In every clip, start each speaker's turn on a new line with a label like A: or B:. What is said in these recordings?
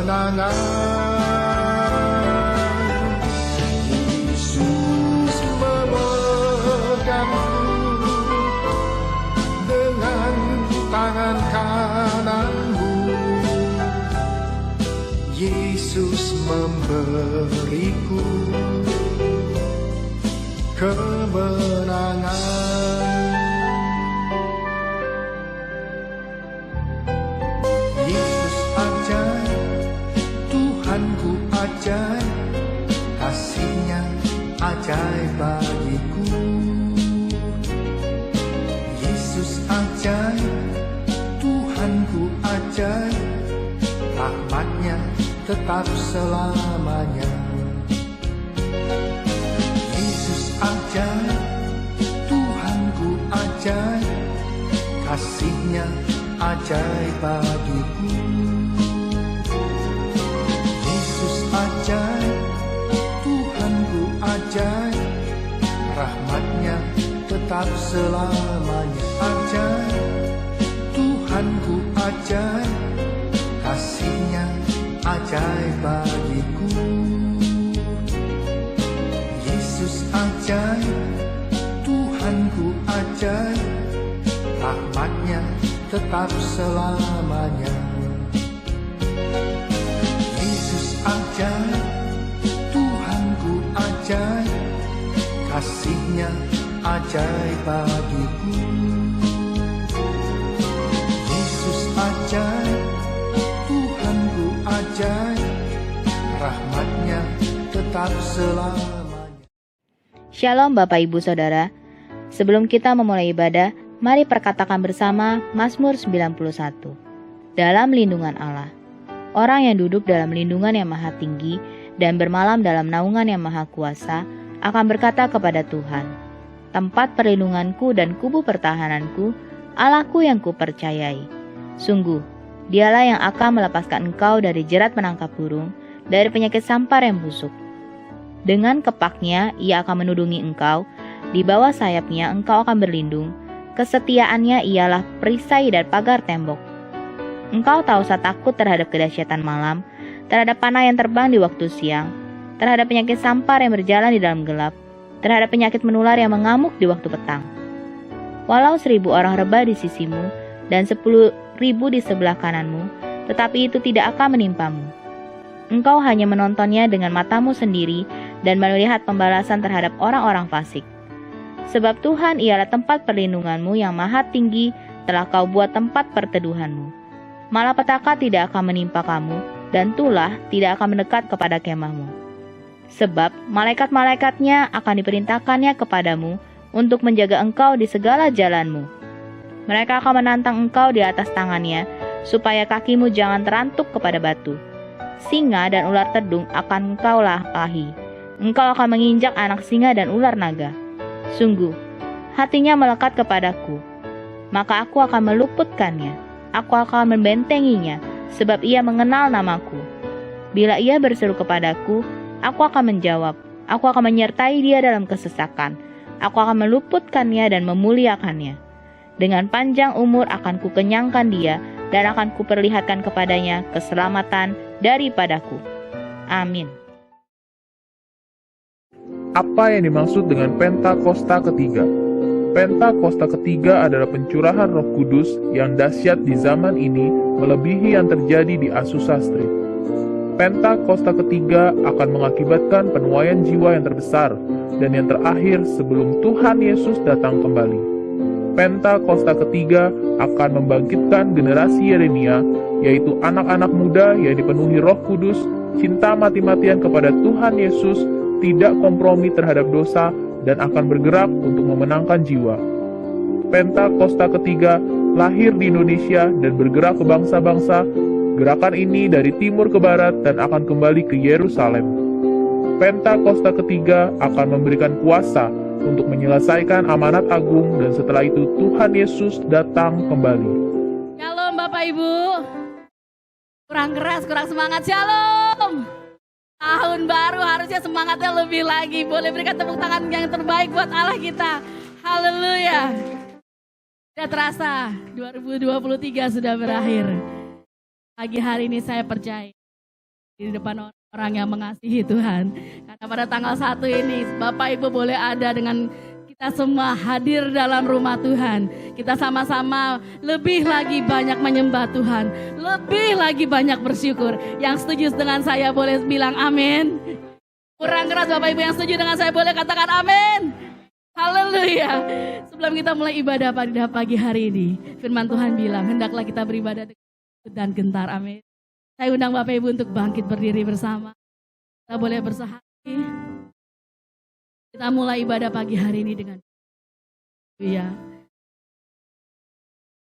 A: kemenangan. Yesus memegangku dengan tangan kananmu. Yesus memberiku kemenangan. Yesus ajaib, Tuhanku ajaib, kasih-Nya ajaib bagiku. Yesus ajaib, Tuhanku ajaib, rahmat-Nya tetap selamanya. Yesus ajaib, Tuhanku ajaib, kasih-Nya ajaib bagiku. Yesus ajaib, Tuhanku ajaib, rahmat-Nya tetap selamanya. Ajaib, Tuhanku ajaib, kasih-Nya ajaib bagiku. Yesus ajaib, Tuhanku ajaib, rahmat-Nya tetap selamanya. Yesus ajaib, Tuhanku ajaib, kasih-Nya ajaib bagiku. Yesus ajaib, Tuhanku ajaib, rahmat-Nya tetap selamanya.
B: Shalom Bapak Ibu Saudara. Sebelum kita memulai ibadah, mari perkatakan bersama Mazmur 91. Dalam lindungan Allah. Orang yang duduk dalam lindungan yang maha tinggi dan bermalam dalam naungan yang maha kuasa akan berkata kepada Tuhan, tempat perlindunganku dan kubu pertahananku, Allahku yang kupercayai. Sungguh, Dialah yang akan melepaskan engkau dari jerat menangkap burung, dari penyakit sampar yang busuk. Dengan kepaknya Ia akan menudungi engkau, di bawah sayapnya engkau akan berlindung. Kesetiaannya ialah perisai dan pagar tembok. Engkau tak usah takut terhadap kedahsyatan malam, terhadap panah yang terbang di waktu siang, terhadap penyakit sampar yang berjalan di dalam gelap, terhadap penyakit menular yang mengamuk di waktu petang. Walau 1.000 orang rebah di sisimu dan 10.000 di sebelah kananmu, tetapi itu tidak akan menimpamu. Engkau hanya menontonnya dengan matamu sendiri dan melihat pembalasan terhadap orang-orang fasik. Sebab Tuhan ialah tempat perlindunganmu yang maha tinggi, telah kau buat tempat perteduhanmu. Malapetaka tidak akan menimpa kamu, dan tulah tidak akan mendekat kepada kemahmu. Sebab malaikat-malaikatnya akan diperintahkannya kepadamu untuk menjaga engkau di segala jalanmu. Mereka akan menantang engkau di atas tangannya, supaya kakimu jangan terantuk kepada batu. Singa dan ular tedung akan engkau lampahi. Engkau akan menginjak anak singa dan ular naga. Sungguh, hatinya melekat kepadaku, maka aku akan meluputkannya. Aku akan membentenginya, sebab ia mengenal namaku. Bila ia berseru kepadaku, aku akan menjawab. Aku akan menyertai dia dalam kesesakan. Aku akan meluputkannya dan memuliakannya. Dengan panjang umur akan kukenyangkan dia, dan akan kuperlihatkan kepadanya keselamatan daripadaku. Amin.
C: Apa yang dimaksud dengan Pentakosta ketiga? Pentakosta ketiga adalah pencurahan Roh Kudus yang dahsyat di zaman ini, melebihi yang terjadi di Azusa Street. Pentakosta ketiga akan mengakibatkan penuaian jiwa yang terbesar dan yang terakhir sebelum Tuhan Yesus datang kembali. Pentakosta ketiga akan membangkitkan generasi Yeremia, yaitu anak-anak muda yang dipenuhi Roh Kudus, cinta mati-matian kepada Tuhan Yesus, tidak kompromi terhadap dosa, dan akan bergerak untuk memenangkan jiwa. Pentakosta ketiga lahir di Indonesia dan bergerak ke bangsa-bangsa. Gerakan ini dari timur ke barat dan akan kembali ke Yerusalem. Pentakosta ketiga akan memberikan kuasa untuk menyelesaikan amanat agung, dan setelah itu Tuhan Yesus datang kembali.
D: Shalom Bapak Ibu. Kurang keras, kurang semangat. Shalom. Tahun baru harusnya semangatnya lebih lagi. Boleh berikan tepuk tangan yang terbaik buat Allah kita. Haleluya. Sudah terasa 2023 sudah berakhir. Pagi hari ini saya percaya di depan orang yang mengasihi Tuhan. Karena pada tanggal 1 ini Bapak Ibu boleh ada dengan kita semua hadir dalam rumah Tuhan. Kita sama-sama lebih lagi banyak menyembah Tuhan, lebih lagi banyak bersyukur. Yang setuju dengan saya boleh bilang amin. Kurang keras Bapak Ibu yang setuju dengan saya boleh katakan amin. Haleluya. Sebelum kita mulai ibadah pada pagi hari ini, firman Tuhan bilang, hendaklah kita beribadah dan gentar. Amin. Saya undang Bapak Ibu untuk bangkit berdiri bersama. Kita boleh bersahati. Kita mulai ibadah pagi hari ini dengan ya.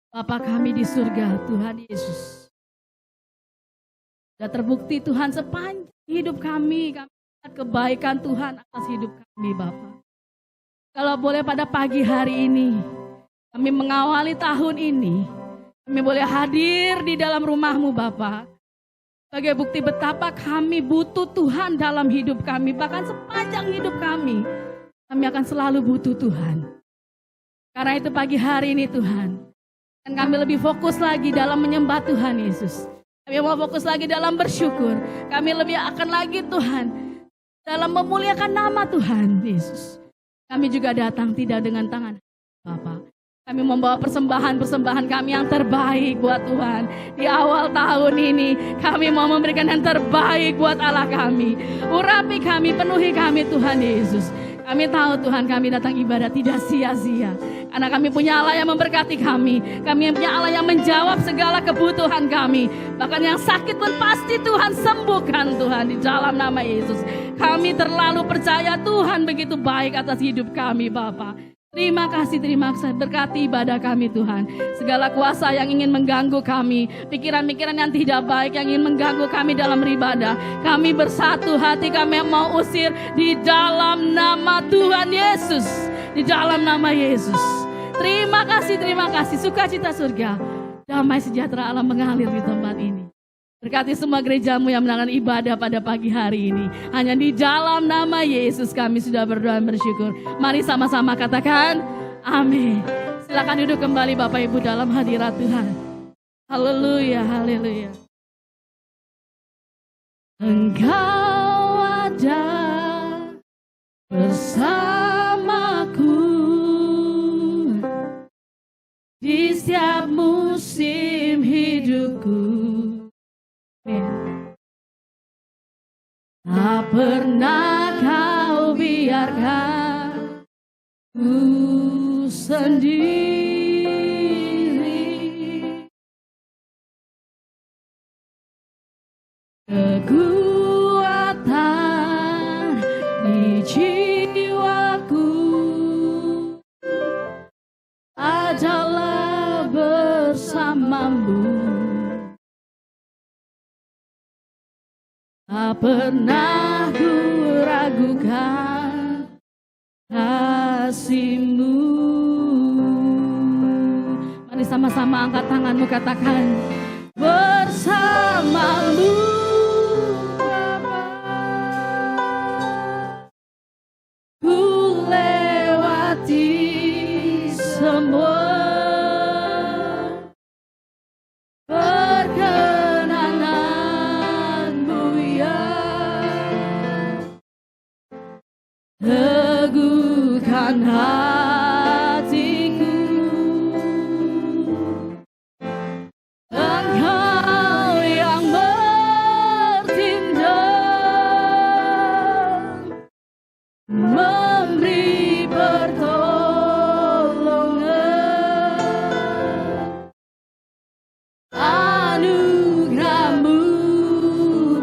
D: Bapa kami di surga, Tuhan Yesus. Sudah terbukti Tuhan sepanjang hidup kami lihat kebaikan Tuhan atas hidup kami Bapa. Kalau boleh pada pagi hari ini, kami mengawali tahun ini, kami boleh hadir di dalam rumah-Mu Bapa. Sebagai bukti betapa kami butuh Tuhan dalam hidup kami, bahkan sepanjang hidup kami akan selalu butuh Tuhan. Karena itu pagi hari ini Tuhan, dan kami lebih fokus lagi dalam menyembah Tuhan Yesus. Kami mau fokus lagi dalam bersyukur. Kami lebih akan lagi Tuhan, dalam memuliakan nama Tuhan Yesus. Kami juga datang tidak dengan tangan Bapa. Kami membawa persembahan kami yang terbaik buat Tuhan. Di awal tahun ini kami mau memberikan yang terbaik buat Allah kami. Urapi kami, penuhi kami Tuhan Yesus. Kami tahu Tuhan kami datang ibadah tidak sia-sia. Karena kami punya Allah yang memberkati kami. Kami punya Allah yang menjawab segala kebutuhan kami. Bahkan yang sakit pun pasti Tuhan sembuhkan Tuhan di dalam nama Yesus. Kami terlalu percaya Tuhan begitu baik atas hidup kami Bapa. Terima kasih berkati ibadah kami Tuhan. Segala kuasa yang ingin mengganggu kami, pikiran-pikiran yang tidak baik yang ingin mengganggu kami dalam beribadah, kami bersatu hati kami mau usir di dalam nama Tuhan Yesus. Di dalam nama Yesus. Terima kasih, sukacita surga, damai sejahtera Allah mengalir di tempat ini. Berkati semua gerejamu yang menangani ibadah pada pagi hari ini. Hanya di dalam nama Yesus kami sudah berdoa dan bersyukur. Mari sama-sama katakan amin. Silakan duduk kembali Bapak Ibu dalam hadirat Tuhan. Haleluya, haleluya. Engkau ada bersamaku di setiap musim hidupku. Tak pernah kau biarkan ku sendiri. Kekuatan di jiwaku adalah bersamamu. Tak pernah ku ragukan kasih-Mu. Mari sama-sama angkat tanganmu katakan bersama-Mu Bapa. Ku lewati semua teguhkan hatiku. Engkau yang bertindak, memberi pertolongan. Anugerah-Mu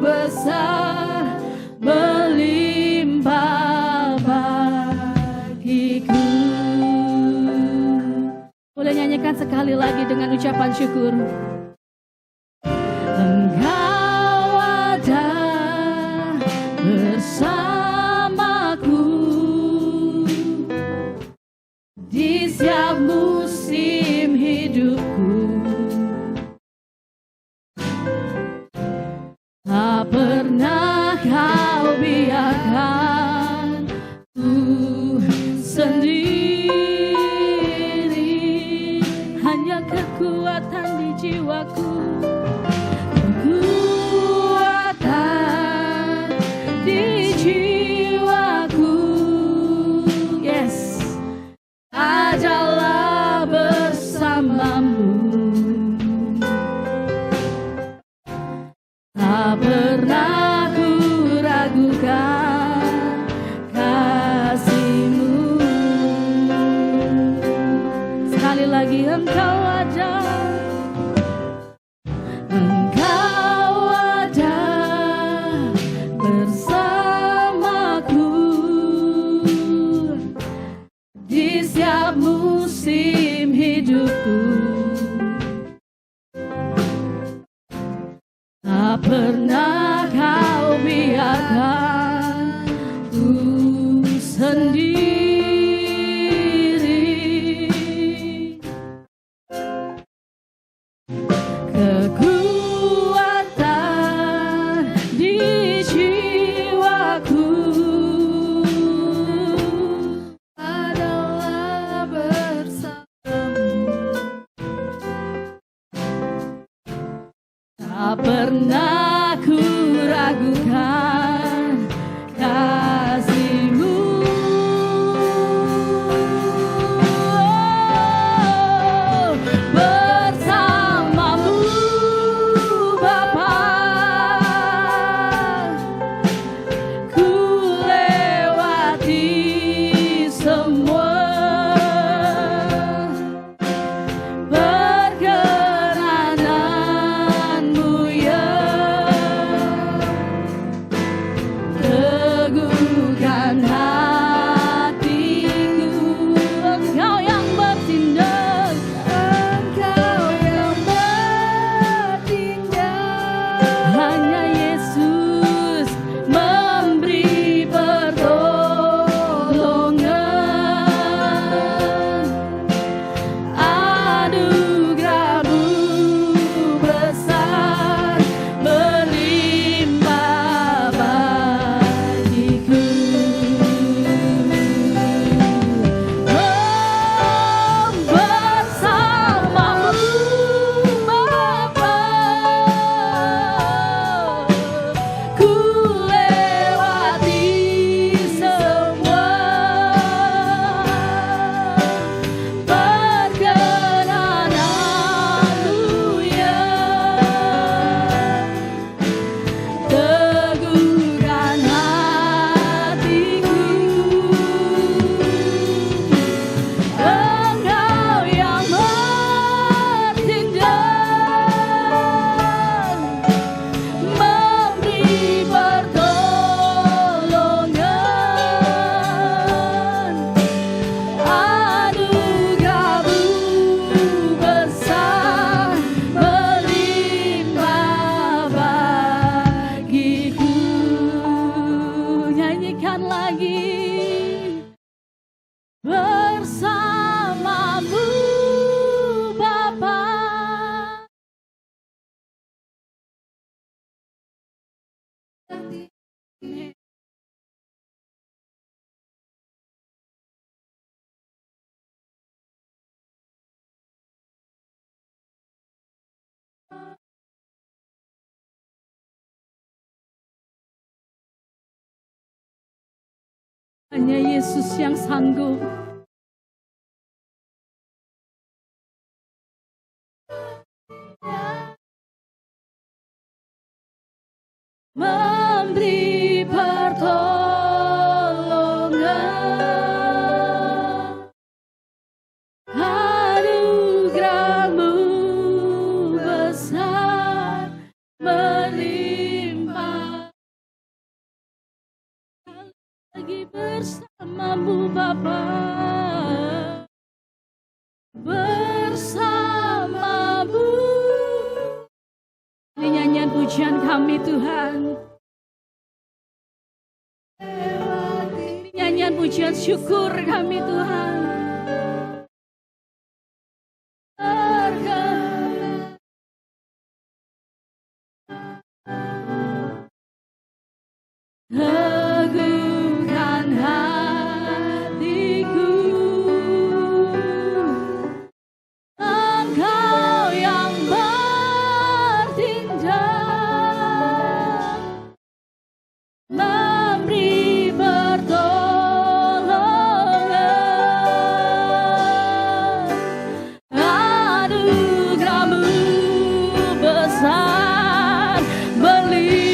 D: besar melimpah bagiku. Boleh nyanyikan sekali lagi dengan ucapan syukur. Engkau ada bersamaku di setiap musim hidupku. Tak pernah kau biarkan ku sendiri. Hanya kekuatan di jiwaku, kekuatan Tak pernah ku ragukan kasih-Mu. Sekali lagi Engkau ada, Engkau ada bersamaku di setiap musim hidupku. Tak pernah Kau biarkan ku sendiri. Kekuatan di jiwaku adalah bersamamu. Tak pernah ku ragukan kasih-Mu. Bersamamu Bapa, ku lewati semua. Perkenanan-Mu ya, teguhkan hatiku. Engkau yang bertindak, Engkau yang bertindak. Hanya Yesus memberi pertolongan. Anugerah-Mu besar berlimpah bagiku. Bersamamu Bapa, ku lewati semua. Perkenanan-Mu ya, teguhkan hatiku. Engkau yang bertindak, memberi pertolongan. Anugerah-Mu besar berlimpah bagiku. Nyanyikan lagi. Bersamamu Bapa, hanya Yesus yang sanggup. Memberi pertolongan. Anugerah-Mu besar berlimpah. Lagi bersamamu Bapa, bersamamu. Ini nyanyian pujian kami Tuhan. Ini nyanyian pujian syukur kami Tuhan. Teguhkan hatiku. Engkau yang bertindak, memberi pertolongan. Anugerah-Mu besar berlimpah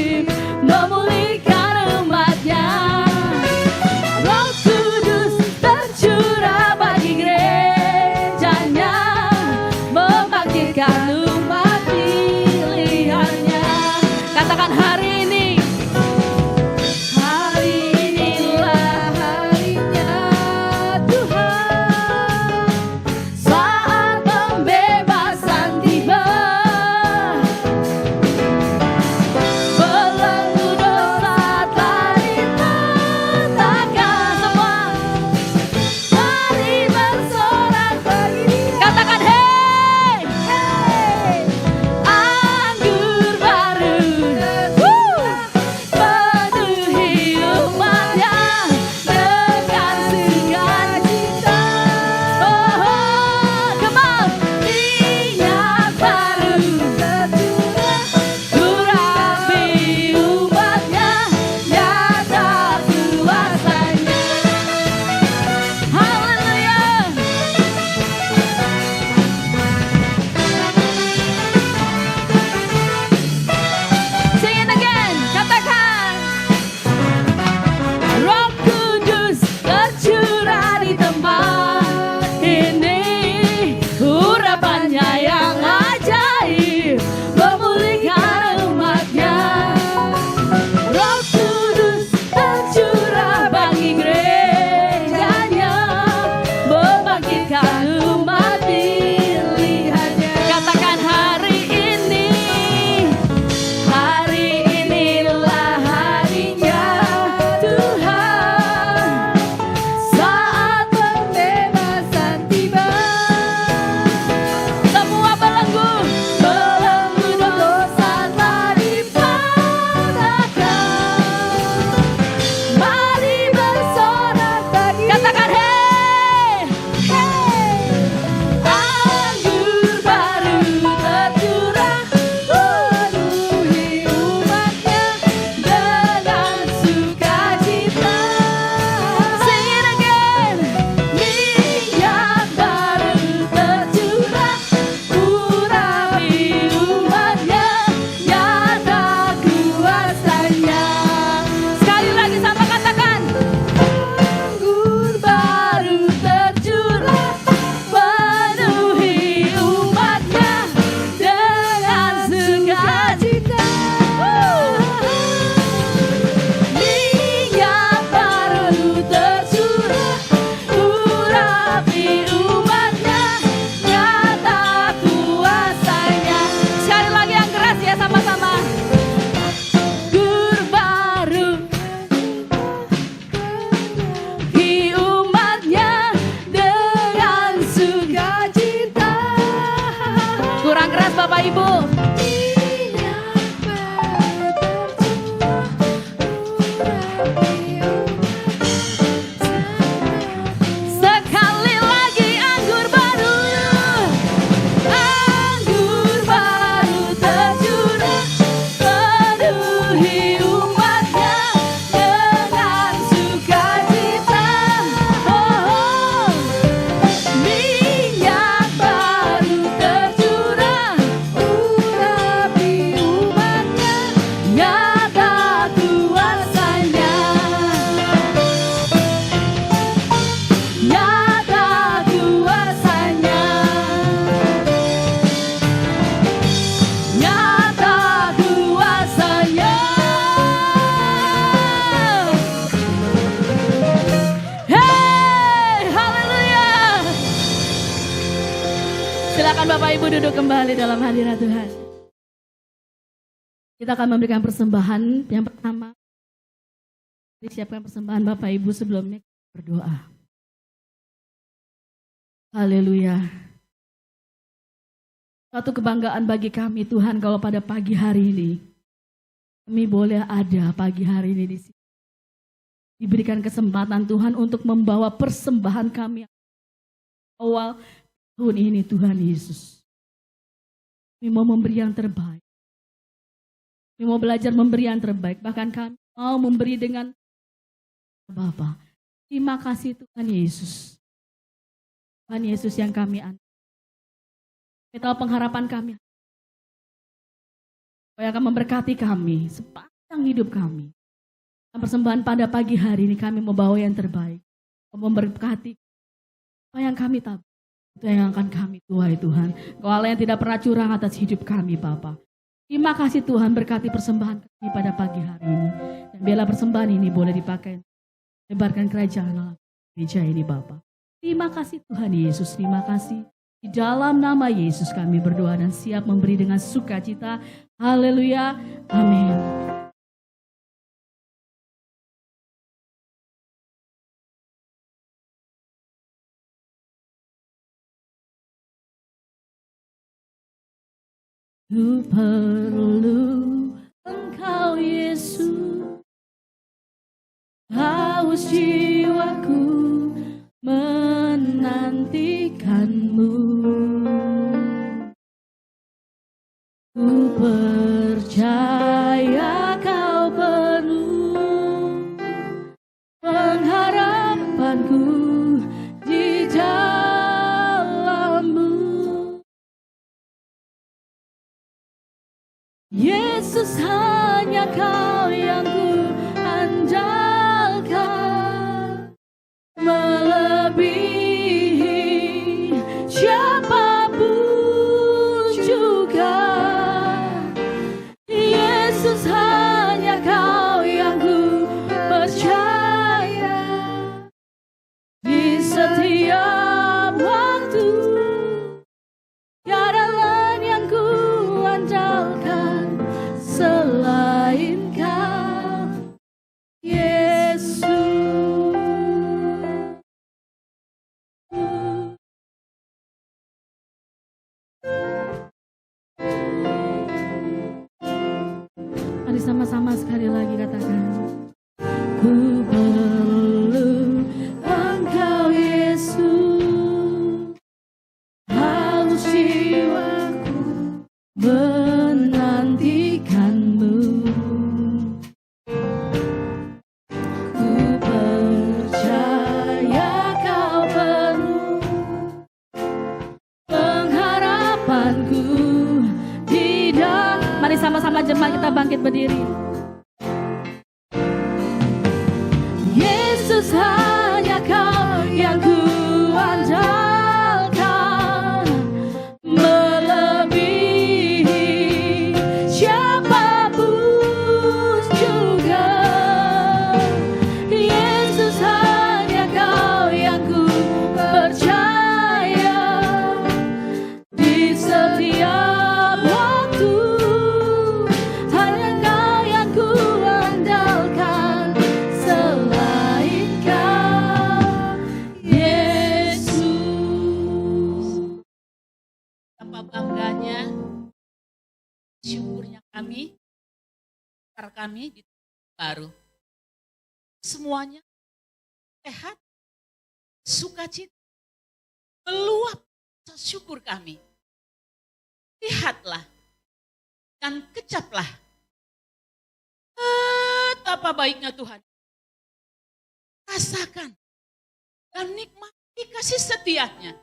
D: membangkitkan umat pilihannya. Katakan hari ini. Hari inilah harinya Tuhan. Saat pembebasan tiba. Belenggu dosa telah dipatahkan semua. Mari bersorak bagi Dia. Katakan hey, hey. Anggur baru penuhi umatnya dengan sukacita. Oh, come on. Minyak baru tercurah, urapi umatnya, nyata kuasanya. Haleluya. Sing it again, katakan. Roh Kudus tercurah di tempat ini, urapannya yang ajaib memulihkan umatnya. Roh Kudus tercurah bagi gerejanya, membangkitkan umat pilihannya. Katakan hari ini. Hari inilah harinya Tuhan. Saat pembebasan tiba. Semua belenggu dosa telah dipatahkan. Mari bersorak bagi. Katakan hey, hey. Anggur baru tercurah, penuhi umatnya dengan sukacita. Sing it again. Minyak baru tercurah, urapi umatnya, nyata kuasanya. Sekali lagi sama katakan. Anggur baru tercurah, penuhi umatnya dengan sukacita. Minyak baru tercurah, urapi umatnya, nyata kuasanya. Sekali lagi yang keras ya sama-sama. Anggur baru di umatnya dengan sukacita. Kurang keras Bapak Ibu. Sekali lagi anggur baru. Anggur baru tercurah, penuhi umatnya dengan sukacita. Oh, minyak baru tercurah, urapi umatnya, nyata kuasanya. Nyata kuasanya. Nyata kuasanya. Hey, haleluya. Silakan Bapak Ibu duduk kembali dalam hadirat Tuhan. Kita akan memberikan persembahan yang pertama. Disiapkan persembahan Bapak Ibu sebelumnya kita berdoa. Haleluya. Suatu kebanggaan bagi kami Tuhan kalau pada pagi hari ini kami boleh ada pagi hari ini di sini. Diberikan kesempatan Tuhan untuk membawa persembahan kami awal tahun ini Tuhan Yesus. Kami mau memberi yang terbaik. Kami mau belajar memberi yang terbaik. Bahkan kami mau memberi dengan Bapa. Terima kasih Tuhan Yesus. Tuhan Yesus yang kami anut. Kita tahu pengharapan kami. Supaya akan memberkati kami sepanjang hidup kami. Persembahan pada pagi hari ini kami membawa yang terbaik. Memberkati apa yang kami tabur. Itu yang akan kami tuai Tuhan. Kau Allah yang tidak pernah curang atas hidup kami Bapa. Terima kasih Tuhan, berkati persembahan kami pada pagi hari ini. Dan biarlah persembahan ini boleh dipakai lebarkan kerajaan Allah gereja ini Bapa. Terima kasih Tuhan Yesus, terima kasih. Di dalam nama Yesus kami berdoa dan siap memberi dengan sukacita. Haleluya, amin. Ku perlu Engkau Yesus, haus jiwaku menantikanmu. Ku percaya kau penuh pengharapanku di dalammu. Yesus, hanya kau yang ku andalkan, melebihi siapapun juga. Yesus, hanya kau yang ku percaya di setiap waktu. Tiada lain yang ku andalkan selain kau, Yesus. Mari sama-sama sekali lagi katakan. Ku perlu Engkau Yesus, haus jiwaku menantikanmu. Ku percaya kau penuh pengharapanku di dalam. Mari sama-sama jemaat kita bangkit berdiri. Yesus, hanya kau yang ku andalkan, melebihi siapapun juga. Yesus, hanya kau yang ku percaya di setiap waktu. Hanya kau yang ku andalkan selain kau, Yesus.
E: Betapa bangganya, syukurnya kami, di tahun baru. Semuanya sehat, sukacita, meluap rasa syukur kami. Lihatlah dan kecaplah betapa baiknya Tuhan. Rasakan dan nikmati kasih setianya.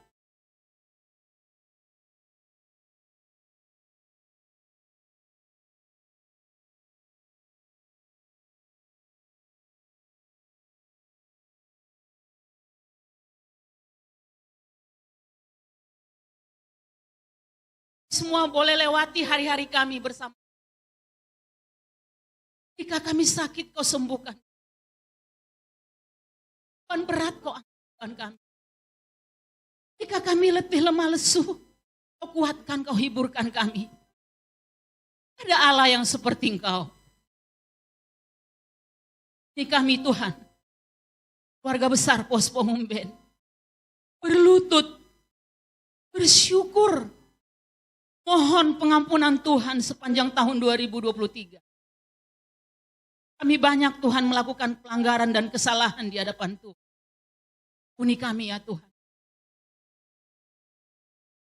E: Semua boleh lewati hari-hari kami bersama. Jika kami sakit, kau sembuhkan. Beban berat, kau angkatkan kami. Jika kami letih, lemah, lesu, kau kuatkan, kau hiburkan kami. Ada Allah yang seperti Engkau. Ini kami Tuhan, keluarga besar Pos Pengumben, berlutut, bersyukur, mohon pengampunan Tuhan sepanjang tahun 2023. Kami banyak Tuhan melakukan pelanggaran dan kesalahan di hadapan Tuhan. Ampuni kami ya Tuhan.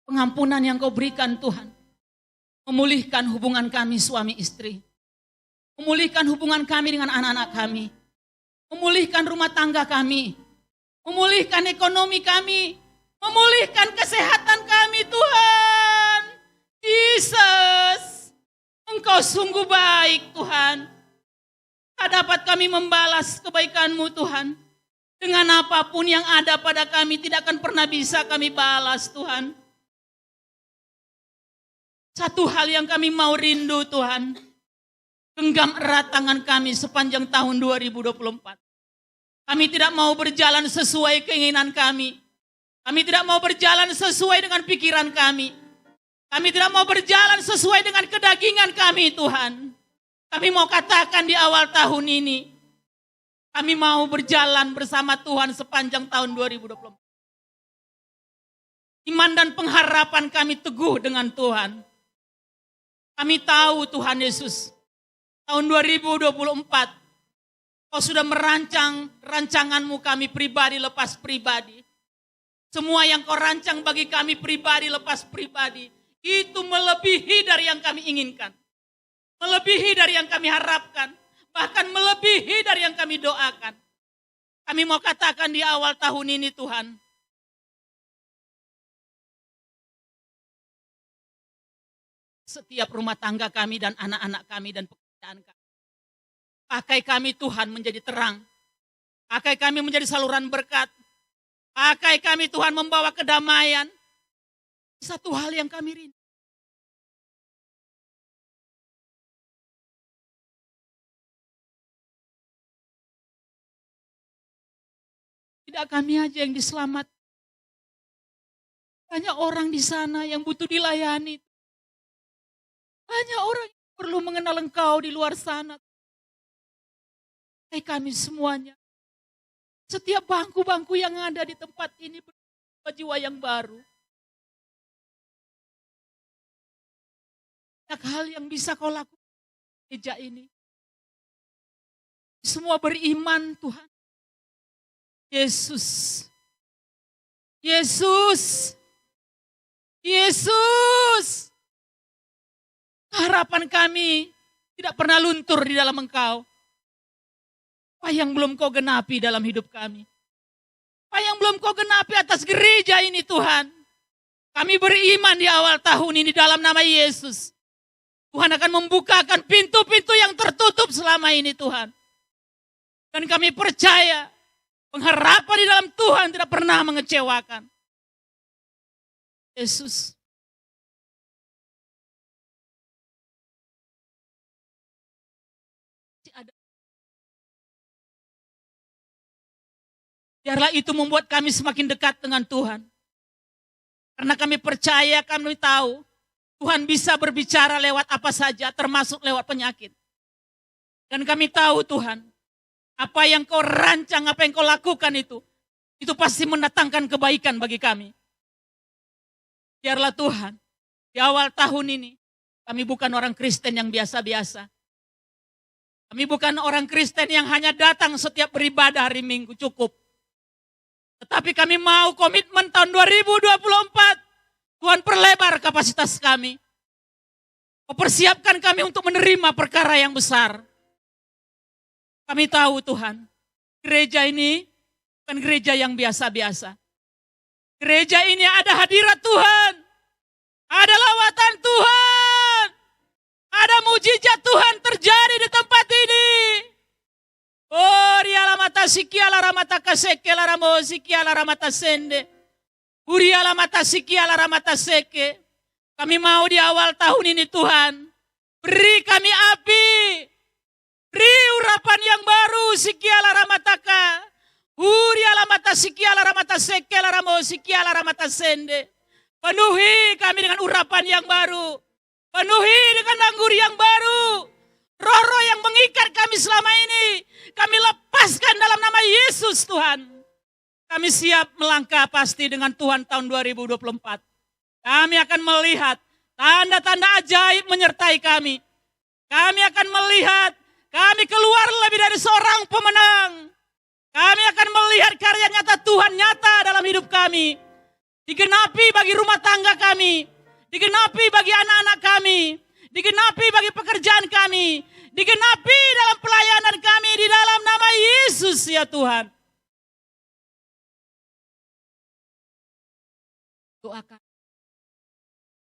E: Pengampunan yang kau berikan Tuhan, memulihkan hubungan kami suami istri. Memulihkan hubungan kami dengan anak-anak kami. Memulihkan rumah tangga kami. Memulihkan ekonomi kami. Memulihkan kesehatan kami Tuhan. Yesus, Engkau sungguh baik Tuhan. Tak dapat kami membalas kebaikan-Mu Tuhan. Dengan apapun yang ada pada kami tidak akan pernah bisa kami balas Tuhan. Satu hal yang kami mau rindu Tuhan. Genggam erat tangan kami sepanjang tahun 2024. Kami tidak mau berjalan sesuai keinginan kami. Kami tidak mau berjalan sesuai dengan pikiran kami. Kami tidak mau berjalan sesuai dengan kedagingan kami Tuhan. Kami mau katakan di awal tahun ini. Kami mau berjalan bersama Tuhan sepanjang tahun 2024. Iman dan pengharapan kami teguh dengan Tuhan. Kami tahu Tuhan Yesus, tahun 2024, Kau sudah merancang rancanganmu kami pribadi lepas pribadi. Semua yang Kau rancang bagi kami pribadi lepas pribadi, itu melebihi dari yang kami inginkan. Melebihi dari yang kami harapkan. Bahkan melebihi dari yang kami doakan. Kami mau katakan di awal tahun ini Tuhan. Setiap rumah tangga kami dan anak-anak kami dan pekerjaan kami. Pakai kami Tuhan menjadi terang. Pakai kami menjadi saluran berkat. Pakai kami Tuhan membawa kedamaian. Satu hal yang kami rindu. Tidak kami aja yang diselamat. Banyak orang di sana yang butuh dilayani. Banyak orang yang perlu mengenal Engkau di luar sana. Hai kami semuanya. Setiap bangku-bangku yang ada di tempat ini berjiwa jiwa yang baru. Banyak hal yang bisa Kau lakukan di gereja ini. Semua beriman Tuhan. Yesus. Yesus. Yesus. Harapan kami tidak pernah luntur di dalam Engkau. Apa yang belum Kau genapi dalam hidup kami? Apa yang belum Kau genapi atas gereja ini Tuhan? Kami beriman di awal tahun ini dalam nama Yesus. Tuhan akan membukakan pintu-pintu yang tertutup selama ini Tuhan. Dan kami percaya pengharapan di dalam Tuhan tidak pernah mengecewakan. Yesus. Biarlah itu membuat kami semakin dekat dengan Tuhan. Karena kami percaya, kami tahu Tuhan bisa berbicara lewat apa saja, termasuk lewat penyakit. Dan kami tahu Tuhan, apa yang Kau rancang, apa yang Kau lakukan itu pasti mendatangkan kebaikan bagi kami. Biarlah Tuhan, di awal tahun ini, kami bukan orang Kristen yang biasa-biasa. Kami bukan orang Kristen yang hanya datang setiap beribadah hari Minggu, cukup. Tetapi kami mau komitmen tahun 2024. Tuhan perlebar kapasitas kami. Persiapkan kami untuk menerima perkara yang besar. Kami tahu Tuhan, gereja ini bukan gereja yang biasa-biasa. Gereja ini ada hadirat Tuhan. Ada lawatan Tuhan. Ada mujizat Tuhan terjadi di tempat ini. Oh, rialamata sikiala ramata kaseke la ramo sikiala ramata sende. Urialamata sikiala ramata seke. Kami mau di awal tahun ini Tuhan, beri kami api. Beri urapan yang baru sikiala ramataka. Urialamata sikiala ramata seke la ramo sikiala ramata sende. Penuhi kami dengan urapan yang baru. Penuhi dengan anggur yang baru. Roh-roh yang mengikat kami selama ini, kami lepaskan dalam nama Yesus Tuhan. Kami siap melangkah pasti dengan Tuhan tahun 2024. Kami akan melihat tanda-tanda ajaib menyertai kami. Kami akan melihat kami keluar lebih dari seorang pemenang. Kami akan melihat karya nyata Tuhan nyata dalam hidup kami. Digenapi bagi rumah tangga kami. Digenapi bagi anak-anak kami. Digenapi bagi pekerjaan kami. Digenapi dalam pelayanan kami di dalam nama Yesus ya Tuhan. Doakan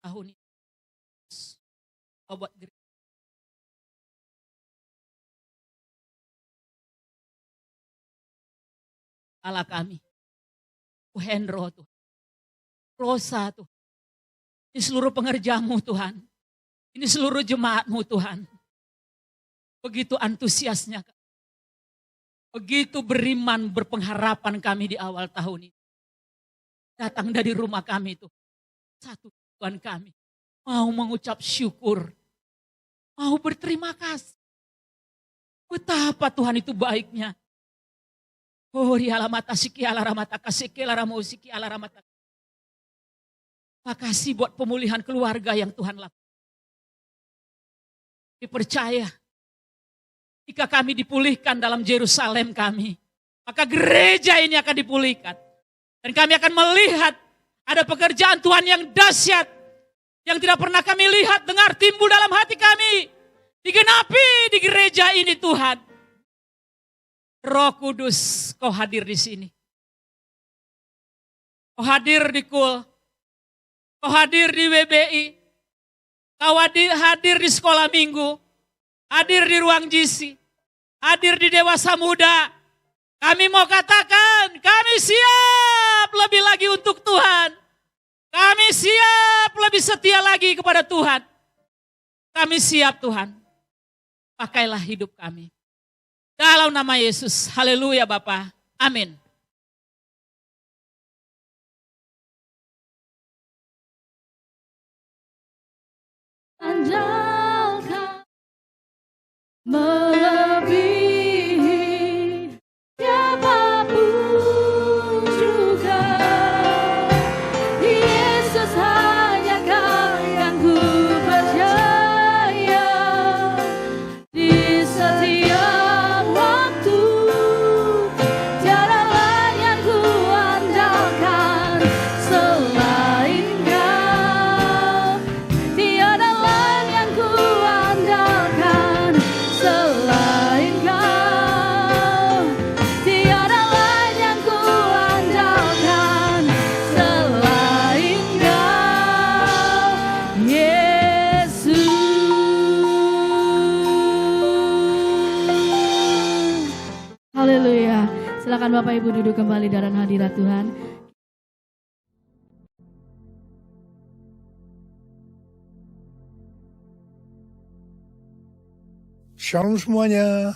E: tahun ini. Buat gereja. Allah kami. Hendro Tuhan. Rosa Tuhan. Ini seluruh pengerjamu Tuhan. Ini seluruh jemaatmu Tuhan. Begitu antusiasnya. Begitu beriman, berpengharapan kami di awal tahun ini. Datang dari rumah kami itu. Satu Tuhan kami. Mau mengucap syukur. Mau berterima kasih. Betapa Tuhan itu baiknya. Oh, rialamata siki ala ramata kasiki ala ramo siki ala ramata. Makasih buat pemulihan keluarga yang Tuhan lakukan. Dipercaya, jika kami dipulihkan dalam Yerusalem kami, maka gereja ini akan dipulihkan. Dan kami akan melihat ada pekerjaan Tuhan yang dahsyat, yang tidak pernah kami lihat, dengar, timbul dalam hati kami. Digenapi di gereja ini Tuhan. Roh Kudus, kau hadir di sini. Kau hadir di KUL. Kau hadir di WBI. Kau hadir di sekolah minggu. Hadir di ruang GC. Hadir di dewasa muda. Kami mau katakan, kami siap lebih lagi untuk Tuhan. Kami siap lebih setia lagi kepada Tuhan. Kami siap Tuhan. Pakailah hidup kami. Dalam nama Yesus, haleluya Bapa, amin.
D: Andalkan melebihi siapapun juga. Yesus hanya Kau yang ku percaya. Di setiap waktu tiada lain yang ku andalkan selain Kau. Tiada lain yang ku andalkan selain Kau. Tiada lain yang ku andalkan selain Kau, Yesus. Haleluya. Silakan Bapak Ibu duduk kembali dalam hadirat Tuhan.
A: Shalom semuanya.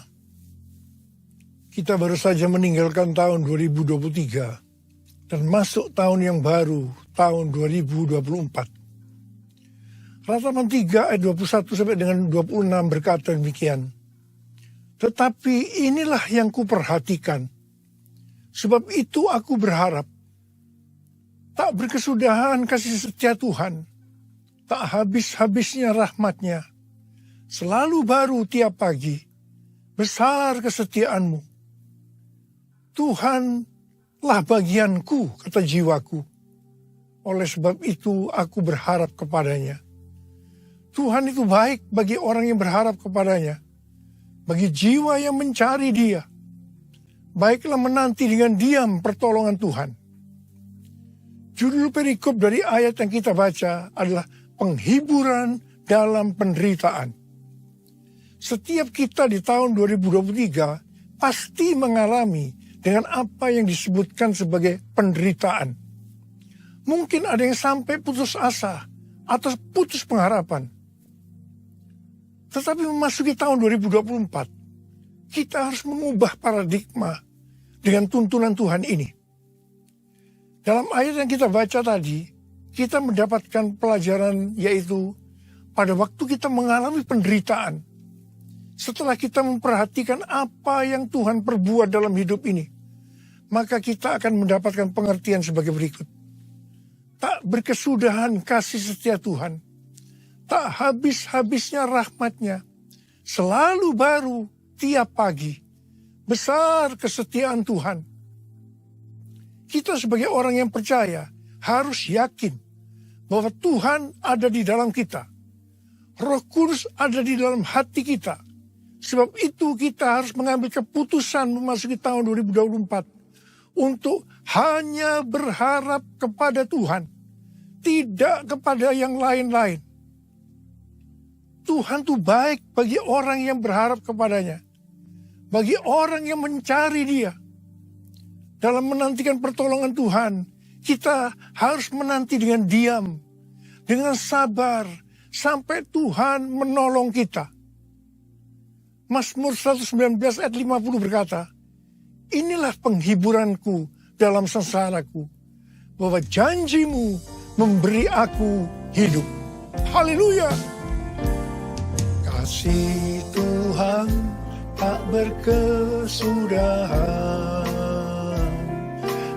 A: Kita baru saja meninggalkan tahun 2023 dan masuk tahun yang baru, tahun 2024. Ratapan 3 ayat 21 sampai dengan 26 berkata demikian. Tetapi inilah yang kuperhatikan. Sebab itu aku berharap. Tak berkesudahan kasih setia Tuhan. Tak habis-habisnya rahmat-Nya. Selalu baru tiap pagi. Besar kesetiaanmu. Tuhanlah bagianku, kata jiwaku. Oleh sebab itu aku berharap kepadanya. Tuhan itu baik bagi orang yang berharap kepadanya. Bagi jiwa yang mencari Dia. Baiklah menanti dengan diam pertolongan Tuhan. Judul perikop dari ayat yang kita baca adalah penghiburan dalam penderitaan. Setiap kita di tahun 2023 pasti mengalami dengan apa yang disebutkan sebagai penderitaan. Mungkin ada yang sampai putus asa atau putus pengharapan. Tetapi memasuki tahun 2024, kita harus mengubah paradigma dengan tuntunan Tuhan ini. Dalam ayat yang kita baca tadi, kita mendapatkan pelajaran yaitu pada waktu kita mengalami penderitaan, setelah kita memperhatikan apa yang Tuhan perbuat dalam hidup ini, maka kita akan mendapatkan pengertian sebagai berikut. Tak berkesudahan kasih setia Tuhan, tak habis-habisnya rahmat-Nya, selalu baru tiap pagi, besar kesetiaan Tuhan. Kita sebagai orang yang percaya harus yakin bahwa Tuhan ada di dalam kita. Roh Kudus ada di dalam hati kita. Sebab itu kita harus mengambil keputusan memasuki tahun 2024 untuk hanya berharap kepada Tuhan, tidak kepada yang lain-lain. Tuhan itu baik bagi orang yang berharap kepadanya. Bagi orang yang mencari Dia. dalam menantikan pertolongan Tuhan, kita harus menanti dengan diam, dengan sabar, sampai Tuhan menolong kita. Mazmur 119 ayat 50 berkata, inilah penghiburanku dalam sengsaraku, bahwa janjimu memberi aku hidup. Haleluya! Kasih Tuhan tak berkesudahan,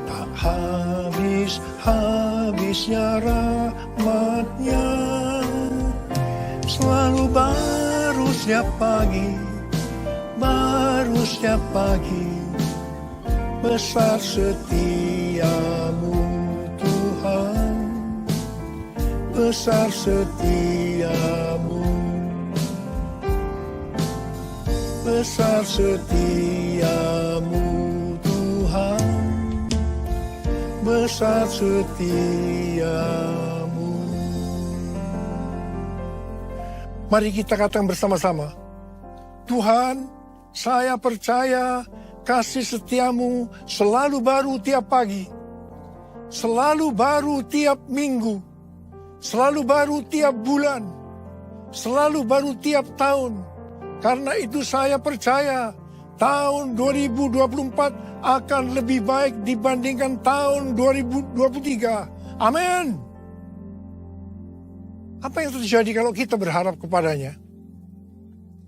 A: tak habis-habisnya rahmat-Nya, selalu baru setiap pagi, baru setiap pagi, besar setiamu Tuhan, besar setiamu, besar setiamu Tuhan, besar setiamu. Mari kita katakan bersama-sama, Tuhan, saya percaya kasih setiamu selalu baru tiap pagi, selalu baru tiap minggu, selalu baru tiap bulan, selalu baru tiap tahun. Karena itu saya percaya tahun 2024 akan lebih baik dibandingkan tahun 2023. Amin. Apa yang terjadi kalau kita berharap kepadanya?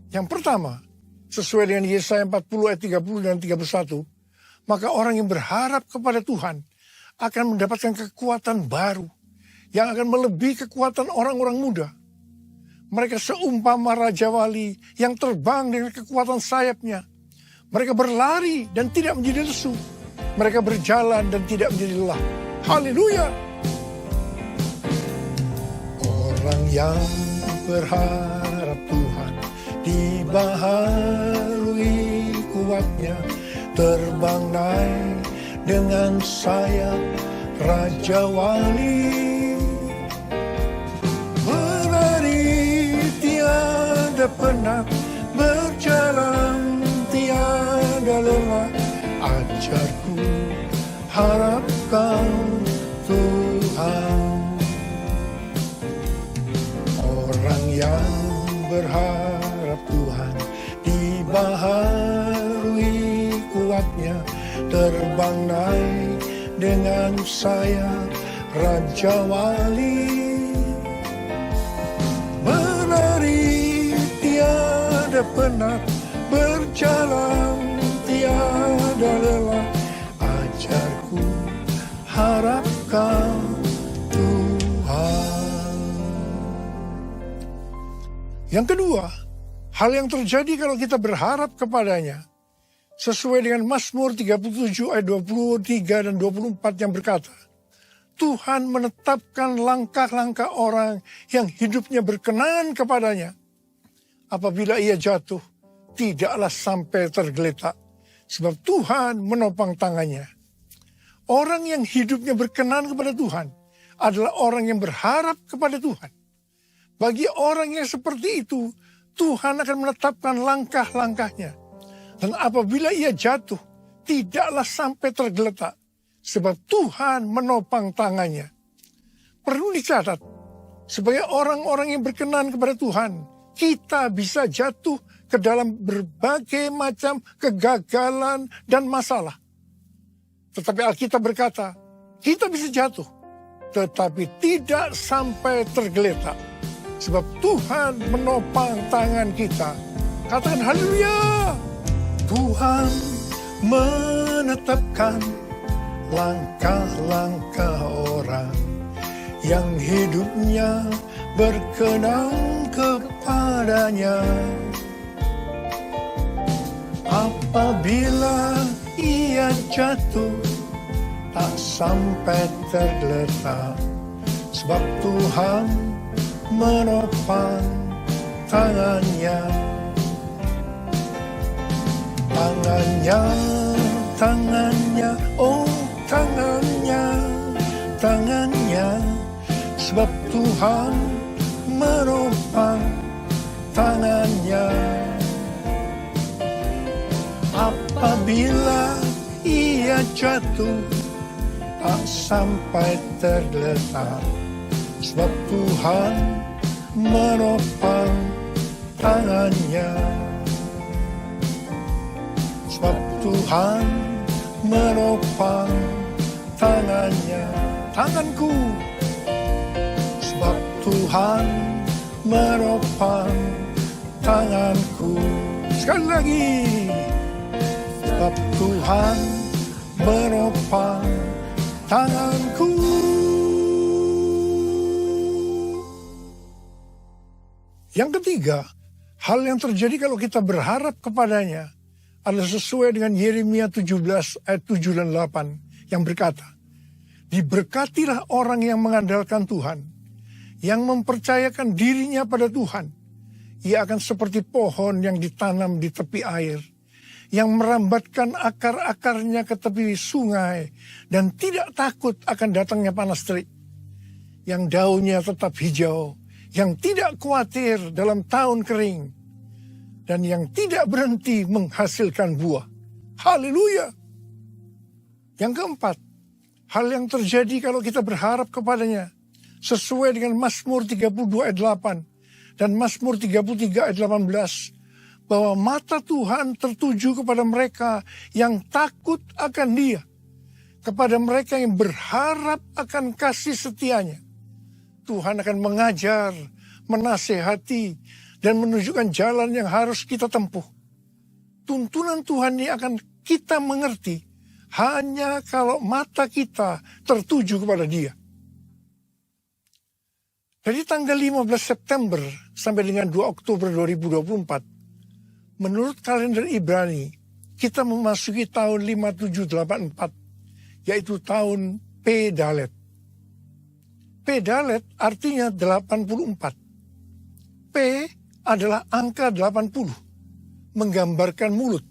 A: Yang pertama, sesuai dengan Yesaya 40 ayat 30 dan 31, maka orang yang berharap kepada Tuhan akan mendapatkan kekuatan baru yang akan melebihi kekuatan orang-orang muda. Mereka seumpama Raja Wali yang terbang dengan kekuatan sayapnya. Mereka berlari dan tidak menjadi lesu. Mereka berjalan dan tidak menjadi lelah. Haleluya! Orang yang berharap Tuhan dibaharui kuatnya, terbang naik dengan sayap Raja Wali. Tiada penat, berjalan tiada lelah, ajarku harapkan Tuhan. Orang yang berharap Tuhan dibaharui kuatnya, terbang naik dengan sayap Raja Wali. Tiada penat, berjalan tiada lelah, ajarku harapkan Tuhan. Yang kedua, hal yang terjadi kalau kita berharap kepadanya, sesuai dengan Mazmur 37 ayat 23 dan 24 yang berkata, Tuhan menetapkan langkah-langkah orang yang hidupnya berkenan kepadanya. Apabila ia jatuh, tidaklah sampai tergeletak, sebab Tuhan menopang tangannya. Orang yang hidupnya berkenan kepada Tuhan adalah orang yang berharap kepada Tuhan. Bagi orang yang seperti itu, Tuhan akan menetapkan langkah-langkahnya. Dan apabila ia jatuh, tidaklah sampai tergeletak, sebab Tuhan menopang tangannya. Perlu dicatat, sebagai orang-orang yang berkenan kepada Tuhan, kita bisa jatuh ke dalam berbagai macam kegagalan dan masalah. Tetapi Alkitab berkata, kita bisa jatuh, tetapi tidak sampai tergeletak. Sebab Tuhan menopang tangan kita. Katakan haleluya. Tuhan menetapkan langkah-langkah orang yang hidupnya berkenan kepadanya. Apabila ia jatuh, tak sampai tergeletak, sebab Tuhan menopang tangannya. Tangannya, tangannya, oh tangannya, tangannya, sebab Tuhan menopang tangannya. Apabila ia jatuh tak sampai tergeletak, sebab Tuhan menopang tangannya. Sebab Tuhan menopang tangannya, tanganku. Sebab Tuhan menopang tanganku. Sekali lagi. Sebab Tuhan menopang tanganku. Yang ketiga, hal yang terjadi kalau kita berharap kepadanya adalah sesuai dengan Yeremia 17 ayat 7 dan 8 yang berkata, diberkatilah orang yang mengandalkan Tuhan, yang mempercayakan dirinya pada Tuhan. Ia akan seperti pohon yang ditanam di tepi air, yang merambatkan akar-akarnya ke tepi sungai, dan tidak takut akan datangnya panas terik. Yang daunnya tetap hijau, yang tidak khawatir dalam tahun kering, dan yang tidak berhenti menghasilkan buah. Haleluya. Yang keempat, hal yang terjadi kalau kita berharap kepadanya, sesuai dengan Mazmur 32 ayat 8 dan Mazmur 33 ayat 18, bahwa mata Tuhan tertuju kepada mereka yang takut akan Dia, kepada mereka yang berharap akan kasih setianya. Tuhan akan mengajar, menasehati, dan menunjukkan jalan yang harus kita tempuh. Tuntunan Tuhan ini akan kita mengerti hanya kalau mata kita tertuju kepada Dia. Dari tanggal 15 September sampai dengan 2 Oktober 2024, menurut kalender Ibrani, kita memasuki tahun 5784, yaitu tahun P Dalet. P Dalet artinya 84. P adalah angka 80, menggambarkan mulut.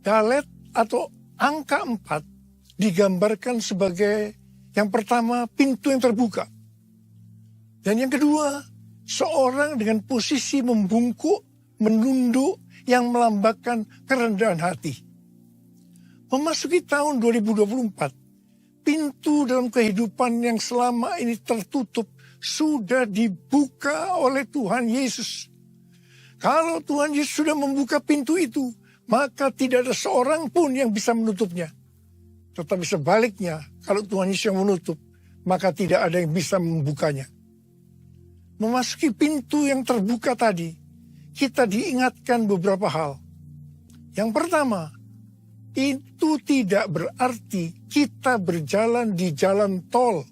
A: Dalet atau angka 4 digambarkan sebagai yang pertama pintu yang terbuka. Dan yang kedua, seorang dengan posisi membungkuk, menunduk yang melambangkan kerendahan hati. Memasuki tahun 2024, pintu dalam kehidupan yang selama ini tertutup sudah dibuka oleh Tuhan Yesus. Kalau Tuhan Yesus sudah membuka pintu itu, maka tidak ada seorang pun yang bisa menutupnya. Tetapi sebaliknya, kalau Tuhan Yesus yang menutup, maka tidak ada yang bisa membukanya. Memasuki pintu yang terbuka tadi, kita diingatkan beberapa hal. Yang pertama, itu tidak berarti kita berjalan di jalan tol,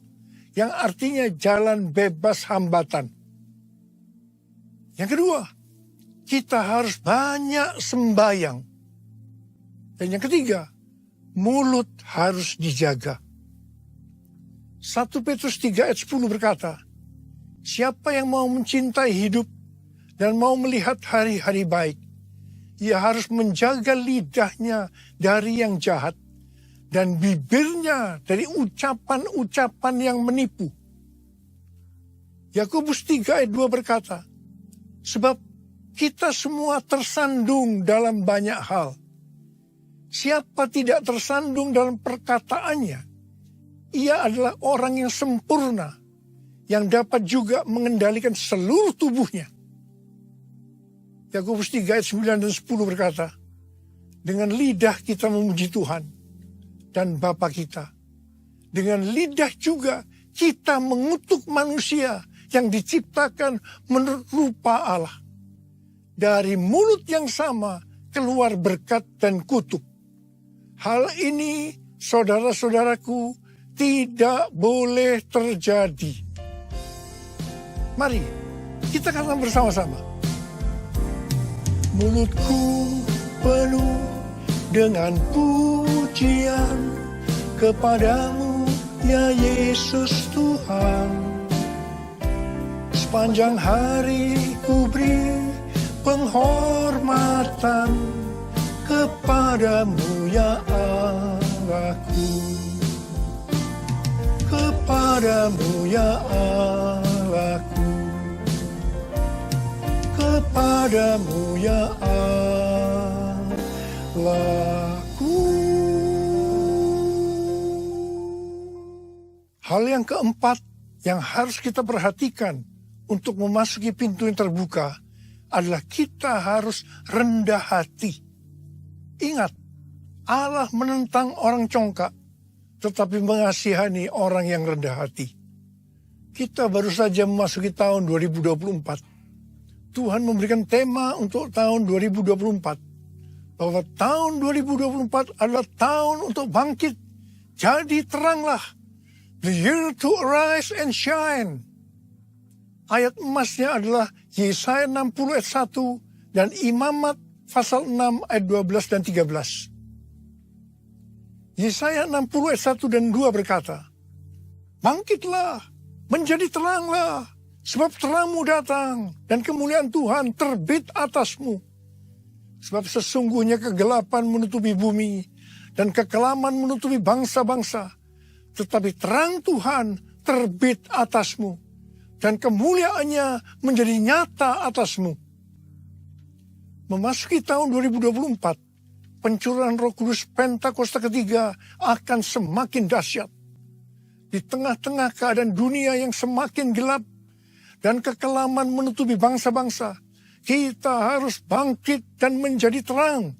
A: yang artinya jalan bebas hambatan. Yang kedua, kita harus banyak sembahyang. Dan yang ketiga, mulut harus dijaga. 1 Petrus 3 ayat 10 berkata, siapa yang mau mencintai hidup dan mau melihat hari-hari baik, ia harus menjaga lidahnya dari yang jahat dan bibirnya dari ucapan-ucapan yang menipu. Yakobus 3 ayat 2 berkata, sebab kita semua tersandung dalam banyak hal. Siapa tidak tersandung dalam perkataannya, ia adalah orang yang sempurna, yang dapat juga mengendalikan seluruh tubuhnya. Yakobus 3 ayat 9 dan 10 berkata, dengan lidah kita memuji Tuhan dan Bapa kita. Dengan lidah juga kita mengutuk manusia yang diciptakan menurut rupa Allah. Dari mulut yang sama keluar berkat dan kutuk. Hal ini, saudara-saudaraku, tidak boleh terjadi. Mari kita katakan bersama-sama. Mulutku penuh dengan pujian kepadamu, ya Yesus Tuhan. Sepanjang hari ku beri penghormatan kepadamu, ya Allahku. Kepadamu, ya Allahku. Kepadamu, ya Allahku. Hal yang keempat yang harus kita perhatikan untuk memasuki pintu yang terbuka adalah kita harus rendah hati. Ingat, Allah menentang orang congkak, tetapi mengasihani orang yang rendah hati. Kita baru saja memasuki tahun 2024. Tuhan memberikan tema untuk tahun 2024. Bahwa tahun 2024 adalah tahun untuk bangkit. Jadi teranglah. The year to arise and shine. Ayat emasnya adalah Yesaya 60 ayat 1 dan Imamat pasal 6 ayat 12 dan 13. Yesaya 60 ayat 1 dan 2 berkata, bangkitlah, menjadi teranglah, sebab terangmu datang dan kemuliaan Tuhan terbit atasmu. Sebab sesungguhnya kegelapan menutupi bumi dan kekelaman menutupi bangsa-bangsa. Tetapi terang Tuhan terbit atasmu dan kemuliaannya menjadi nyata atasmu. Memasuki tahun 2024, pencurahan Roh Kudus Pentakosta ketiga akan semakin dahsyat. Di tengah-tengah keadaan dunia yang semakin gelap dan kekelaman menutupi bangsa-bangsa, kita harus bangkit dan menjadi terang.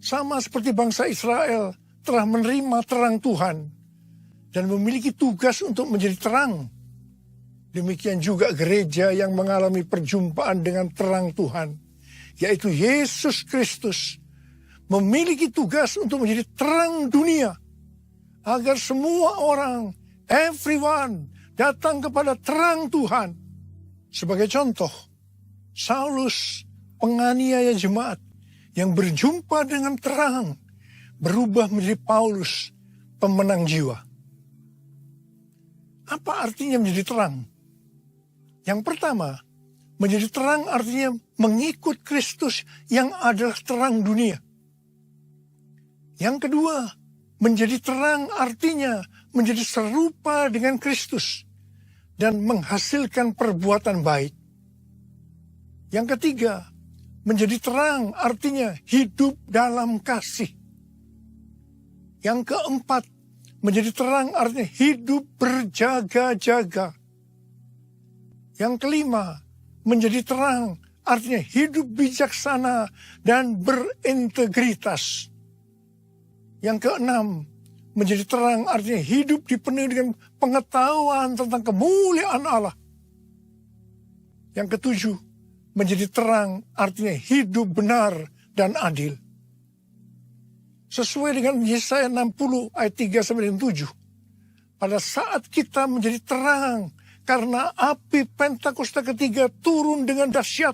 A: Sama seperti bangsa Israel telah menerima terang Tuhan dan memiliki tugas untuk menjadi terang. Demikian juga gereja yang mengalami perjumpaan dengan terang Tuhan, yaitu Yesus Kristus, memiliki tugas untuk menjadi terang dunia, agar semua orang, everyone, datang kepada terang Tuhan. Sebagai contoh, Saulus, penganiaya jemaat, yang berjumpa dengan terang, berubah menjadi Paulus, pemenang jiwa. Apa artinya menjadi terang? Yang pertama, menjadi terang artinya mengikut Kristus yang adalah terang dunia. Yang kedua, menjadi terang artinya menjadi serupa dengan Kristus dan menghasilkan perbuatan baik. Yang ketiga, menjadi terang artinya hidup dalam kasih. Yang keempat, menjadi terang artinya hidup berjaga-jaga. Yang kelima, menjadi terang artinya hidup bijaksana dan berintegritas. Yang keenam, menjadi terang artinya hidup dipenuhi dengan pengetahuan tentang kemuliaan Allah. Yang ketujuh, menjadi terang artinya hidup benar dan adil. Sesuai dengan Yesaya 60 ayat 3-7. Pada saat kita menjadi terang karena api Pentakosta ketiga turun dengan dahsyat,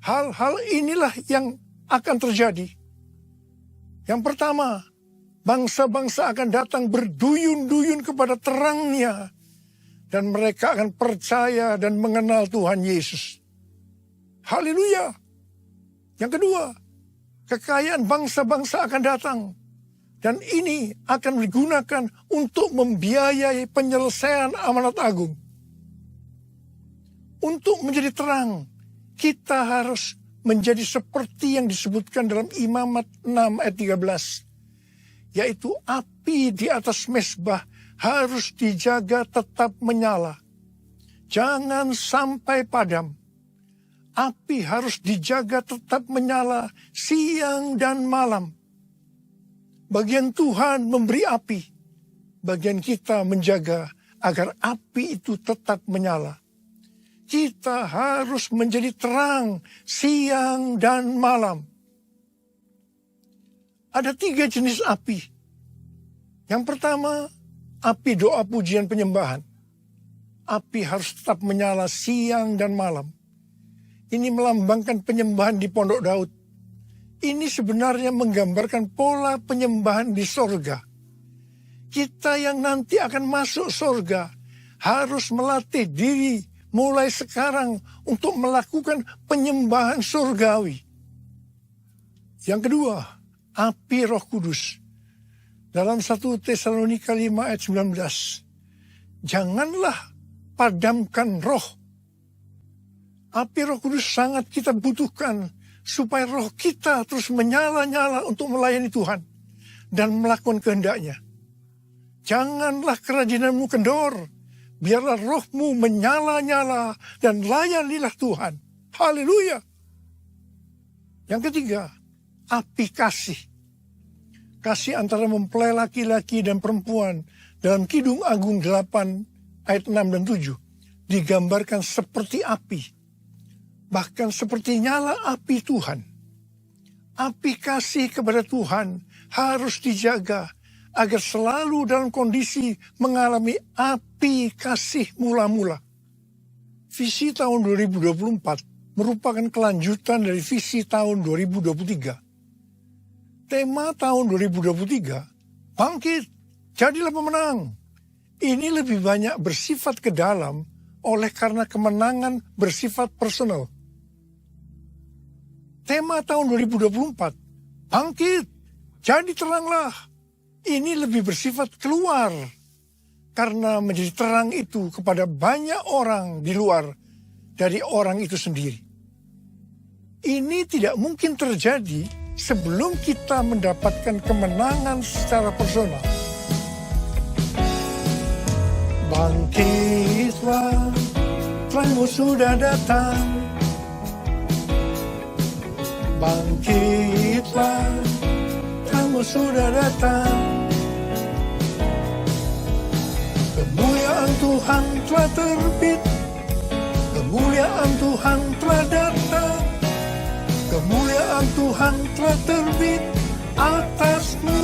A: hal-hal inilah yang akan terjadi. Yang pertama, bangsa-bangsa akan datang berduyun-duyun kepada terangnya, dan mereka akan percaya dan mengenal Tuhan Yesus. Haleluya. Yang kedua, kekayaan bangsa-bangsa akan datang. Dan ini akan digunakan untuk membiayai penyelesaian amanat agung. Untuk menjadi terang, kita harus menjadi seperti yang disebutkan dalam Imamat 6 ayat 13. Yaitu api di atas mezbah harus dijaga tetap menyala. Jangan sampai padam. Api harus dijaga tetap menyala siang dan malam. Bagian Tuhan memberi api. Bagian kita menjaga agar api itu tetap menyala. Kita harus menjadi terang siang dan malam. Ada 3 jenis api. Yang pertama, api doa pujian penyembahan. Api harus tetap menyala siang dan malam. Ini melambangkan penyembahan di Pondok Daud. Ini sebenarnya menggambarkan pola penyembahan di sorga. Kita yang nanti akan masuk sorga harus melatih diri mulai sekarang untuk melakukan penyembahan surgawi. Yang kedua, api Roh Kudus. Dalam 1 Tesalonika 5 ayat 19. Janganlah padamkan roh. Api Roh Kudus sangat kita butuhkan supaya roh kita terus menyala-nyala untuk melayani Tuhan dan melakukan kehendak-Nya. Janganlah kerajinanmu kendor. Biarlah rohmu menyala-nyala dan layanilah Tuhan. Haleluya. Yang ketiga, api kasih. Kasih antara mempelai laki-laki dan perempuan dalam Kidung Agung 8 ayat 6 dan 7 digambarkan seperti api. Bahkan seperti nyala api Tuhan. Api kasih kepada Tuhan harus dijaga agar selalu dalam kondisi mengalami api kasih mula-mula. Visi tahun 2024 merupakan kelanjutan dari visi tahun 2023. Tema tahun 2023, bangkit, jadilah pemenang. Ini lebih banyak bersifat ke dalam oleh karena kemenangan bersifat personal. Tema tahun 2024, bangkit, jadi teranglah. Ini lebih bersifat keluar, karena menjadi terang itu kepada banyak orang di luar dari orang itu sendiri. Ini tidak mungkin terjadi sebelum kita mendapatkan kemenangan secara personal. Bangkitlah, terangmu sudah datang. Bangkitlah, terangmu sudah datang. Kemuliaan Tuhan telah terbit, kemuliaan Tuhan telah datang, kemuliaan Tuhan telah terbit atasmu.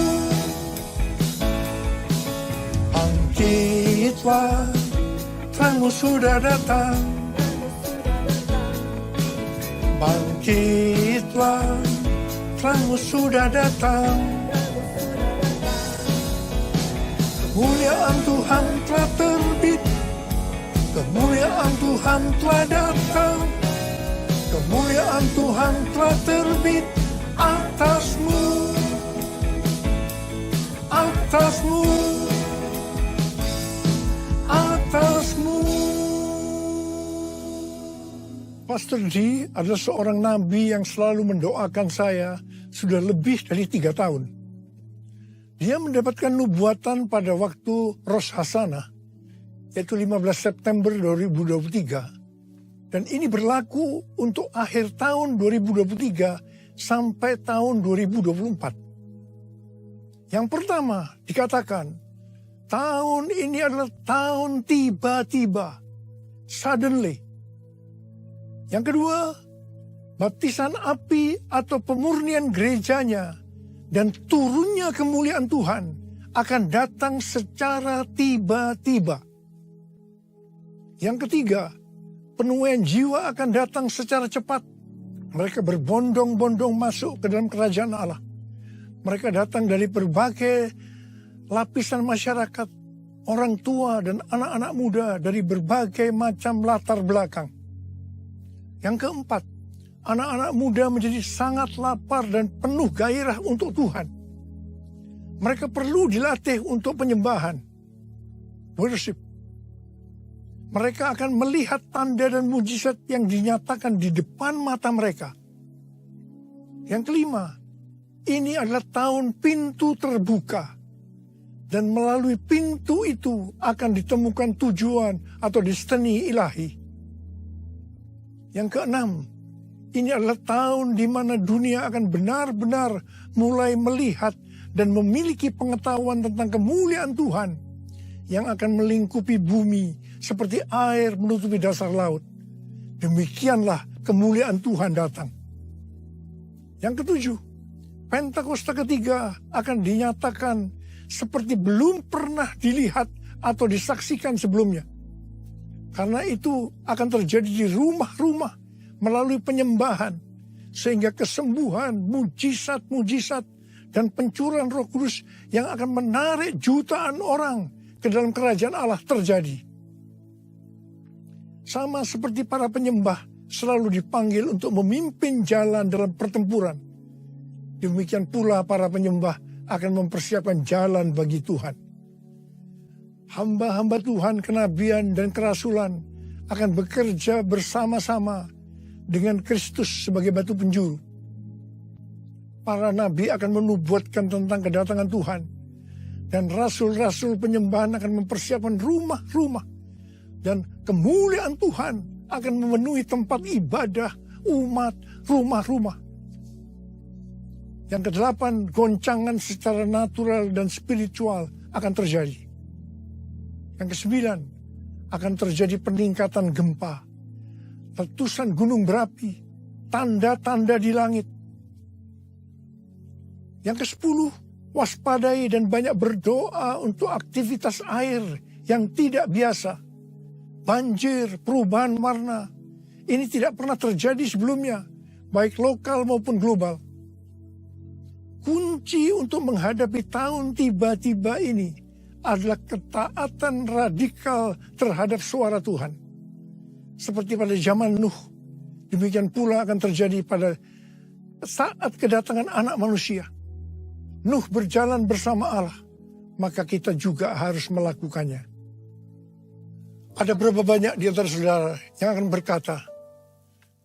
A: Bangkitlah, terangmu sudah datang. Bangkitlah, terangmu sudah datang. Kemuliaan Tuhan telah terbit, kemuliaan Tuhan telah datang, kemuliaan Tuhan telah terbit atasmu, atasmu, atasmu. Pastor D adalah seorang nabi yang selalu mendoakan saya sudah lebih dari 3 tahun. Dia mendapatkan nubuatan pada waktu Rosh Hashanah, yaitu 15 September 2023. Dan ini berlaku untuk akhir tahun 2023 sampai tahun 2024. Yang pertama dikatakan, tahun ini adalah tahun tiba-tiba, suddenly. Yang kedua, baptisan api atau pemurnian gerejanya dan turunnya kemuliaan Tuhan akan datang secara tiba-tiba. Yang ketiga, penuaian jiwa akan datang secara cepat. Mereka berbondong-bondong masuk ke dalam kerajaan Allah. Mereka datang dari berbagai lapisan masyarakat, orang tua dan anak-anak muda dari berbagai macam latar belakang. Yang keempat, anak-anak muda menjadi sangat lapar dan penuh gairah untuk Tuhan. Mereka perlu dilatih untuk penyembahan, worship. Mereka akan melihat tanda dan mujizat yang dinyatakan di depan mata mereka. Yang kelima, ini adalah tahun pintu terbuka. Dan melalui pintu itu akan ditemukan tujuan atau destiny ilahi. Yang keenam, ini adalah tahun di mana dunia akan benar-benar mulai melihat dan memiliki pengetahuan tentang kemuliaan Tuhan yang akan melingkupi bumi seperti air menutupi dasar laut. Demikianlah kemuliaan Tuhan datang. Yang ketujuh, Pentakosta ketiga akan dinyatakan seperti belum pernah dilihat atau disaksikan sebelumnya. Karena itu akan terjadi di rumah-rumah melalui penyembahan, sehingga kesembuhan, mujizat-mujizat, dan pencurahan Roh Kudus yang akan menarik jutaan orang ke dalam kerajaan Allah terjadi. Sama seperti para penyembah selalu dipanggil untuk memimpin jalan dalam pertempuran, demikian pula para penyembah akan mempersiapkan jalan bagi Tuhan. Hamba-hamba Tuhan, kenabian dan kerasulan akan bekerja bersama-sama dengan Kristus sebagai batu penjuru. Para nabi akan menubuatkan tentang kedatangan Tuhan. Dan rasul-rasul penyembahan akan mempersiapkan rumah-rumah. Dan kemuliaan Tuhan akan memenuhi tempat ibadah umat, rumah-rumah. Yang kedelapan, goncangan secara natural dan spiritual akan terjadi. Yang kesembilan, akan terjadi peningkatan gempa, letusan gunung berapi, tanda-tanda di langit. Yang kesepuluh, waspadai dan banyak berdoa untuk aktivitas air yang tidak biasa. Banjir, perubahan warna, ini tidak pernah terjadi sebelumnya, baik lokal maupun global. Kunci untuk menghadapi tahun tiba-tiba ini adalah ketaatan radikal terhadap suara Tuhan. Seperti pada zaman Nuh, demikian pula akan terjadi pada saat kedatangan anak manusia. Nuh berjalan bersama Allah, maka kita juga harus melakukannya. Ada berapa banyak di antara saudara yang akan berkata,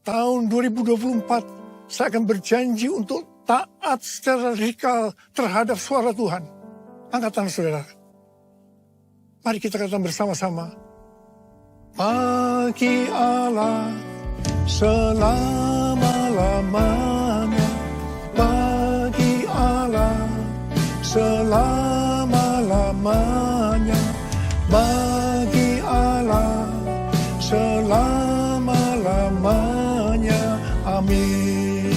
A: tahun 2024 saya akan berjanji untuk taat secara radikal terhadap suara Tuhan. Angkat tangan saudara. Mari kita katakan bersama-sama. Bagi Allah selama-lamanya. Bagi Allah selama-lamanya. Bagi Allah selama-lamanya. Amin.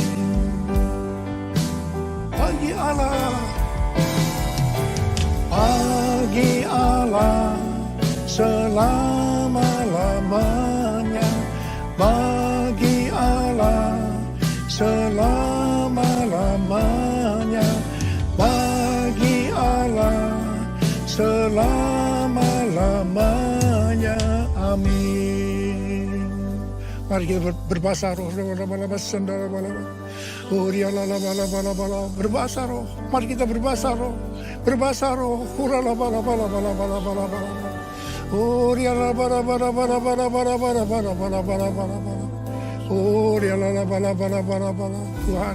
A: Bagi Allah, bagi Allah selama-lamanya. Bagi Allah selama-lamanya. Bagi Allah selama-lamanya. Amin. Mari kita berbahasa roh. Berbahasa roh. Mari kita berbahasa roh. Berbahasa roh. Tuhan,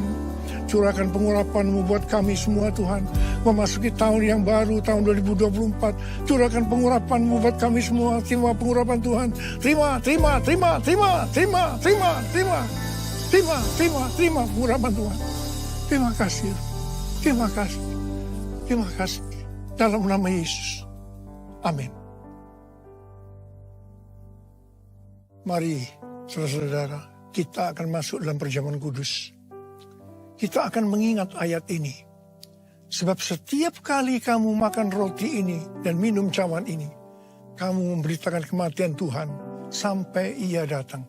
A: curahkan pengurapan-Mu buat kami semua Tuhan. Memasuki tahun yang baru, tahun 2024. Curahkan pengurapan-Mu buat kami semua. Terima pengurapan Tuhan. Terima pengurapan Tuhan. Terima kasih. Terima kasih. Terima kasih. Dalam nama Yesus. Amin. Mari, saudara-saudara, kita akan masuk dalam perjamuan kudus. Kita akan mengingat ayat ini. Sebab setiap kali kamu makan roti ini dan minum cawan ini, kamu memberitakan kematian Tuhan sampai Ia datang.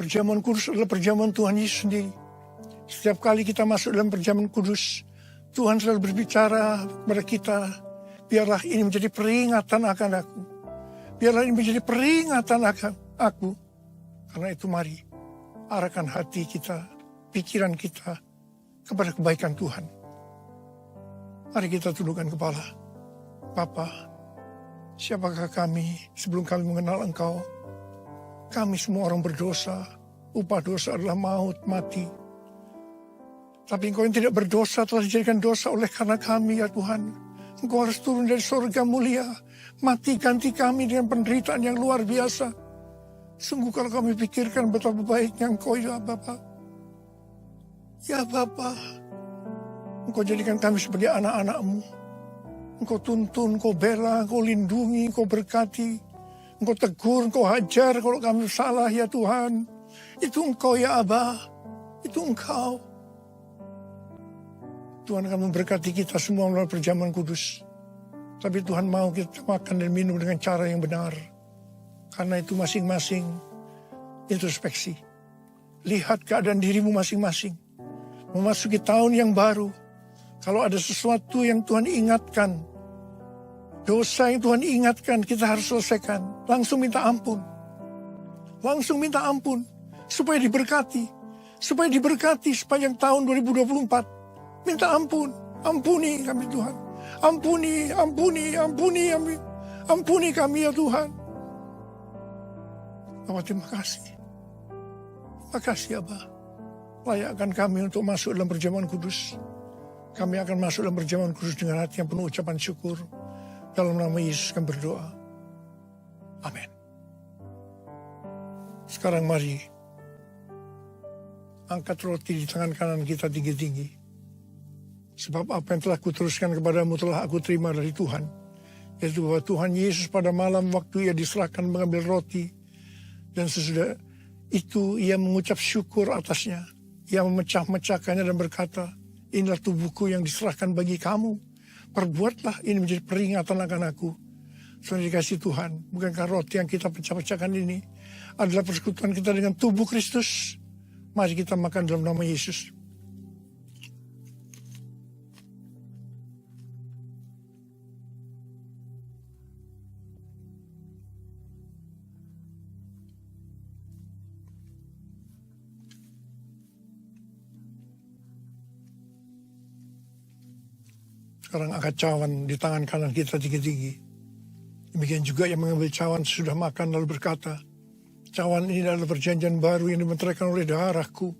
A: Perjamuan kudus adalah perjamuan Tuhan Yesus sendiri. Setiap kali kita masuk dalam perjamuan kudus, Tuhan selalu berbicara kepada kita, biarlah ini menjadi peringatan akan aku. Biarlah ini menjadi peringatan akan aku. Karena itu mari, arahkan hati kita, pikiran kita kepada kebaikan Tuhan. Mari kita tundukkan kepala. Bapa, siapakah kami sebelum kami mengenal Engkau? Kami semua orang berdosa. Upah dosa adalah maut, mati. Tapi Engkau yang tidak berdosa telah dijadikan dosa oleh karena kami, ya Tuhan. Engkau harus turun dari surga mulia. Mati ganti kami dengan penderitaan yang luar biasa. Sungguh kalau kami pikirkan betapa baiknya Engkau, ya Bapa. Ya Bapa, Engkau jadikan kami sebagai anak-anak-Mu. Engkau tuntun, Engkau bela, Engkau lindungi, Engkau berkati. Engkau tegur, Engkau hajar kalau kami salah, ya Tuhan. Itu Engkau, ya Abah. Itu Engkau. Tuhan akan memberkati kita semua melalui perjamuan kudus. Tapi Tuhan mau kita makan dan minum dengan cara yang benar. Karena itu masing-masing introspeksi. Lihat keadaan dirimu masing-masing. Memasuki tahun yang baru. Kalau ada sesuatu yang Tuhan ingatkan, dosa yang Tuhan ingatkan, kita harus selesaikan. Langsung minta ampun. Langsung minta ampun. Supaya diberkati. Supaya diberkati sepanjang tahun 2024. Minta ampun. Ampuni kami Tuhan. Ampuni kami ya Tuhan. Bapa, terima kasih. Terima kasih Abah. Layakkan kami untuk masuk dalam perjamuan kudus. Kami akan masuk dalam perjamuan kudus dengan hati yang penuh ucapan syukur. Dalam nama Yesus kami berdoa. Amin. Sekarang mari angkat roti di tangan kanan kita tinggi-tinggi. Sebab apa yang telah kuteruskan kepadamu telah aku terima dari Tuhan. Yaitu bahwa Tuhan Yesus pada malam waktu ia diserahkan mengambil roti. Dan sesudah itu ia mengucap syukur atasnya. Ia memecah-mecahkannya dan berkata, inilah tubuhku yang diserahkan bagi kamu. Perbuatlah ini menjadi peringatan akan aku. Saudara dikasih Tuhan, bukankah roti yang kita pecah-pecahkan ini adalah persekutuan kita dengan tubuh Kristus? Mari kita makan dalam nama Yesus. Sekarang angkat cawan di tangan kanan kita tinggi-tinggi. Demikian juga yang mengambil cawan sudah makan lalu berkata, cawan ini adalah perjanjian baru yang dimeteraikan oleh darahku.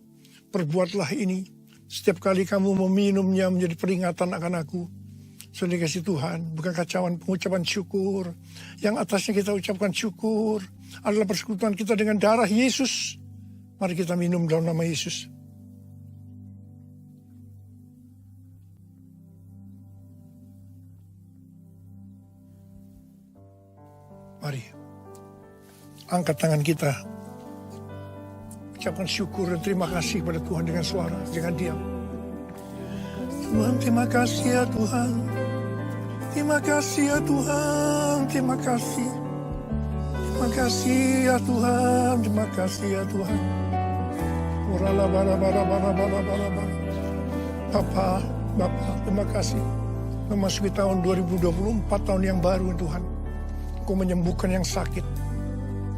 A: Perbuatlah ini. Setiap kali kamu meminumnya menjadi peringatan akan aku. Saudara kasih Tuhan, bukankah cawan pengucapan syukur? Yang atasnya kita ucapkan syukur adalah persekutuan kita dengan darah Yesus. Mari kita minum dalam nama Yesus. Mari, angkat tangan kita. Ucapkan syukur dan terima kasih kepada Tuhan dengan suara, jangan diam. Tuhan, terima kasih ya Tuhan. Terima kasih ya Tuhan, terima kasih. Terima kasih ya Tuhan, terima kasih ya Tuhan. Urala bara bara bara bara bara bara. Bapa, terima kasih. Memasuki tahun 2024, tahun yang baru Tuhan. Engkau menyembuhkan yang sakit.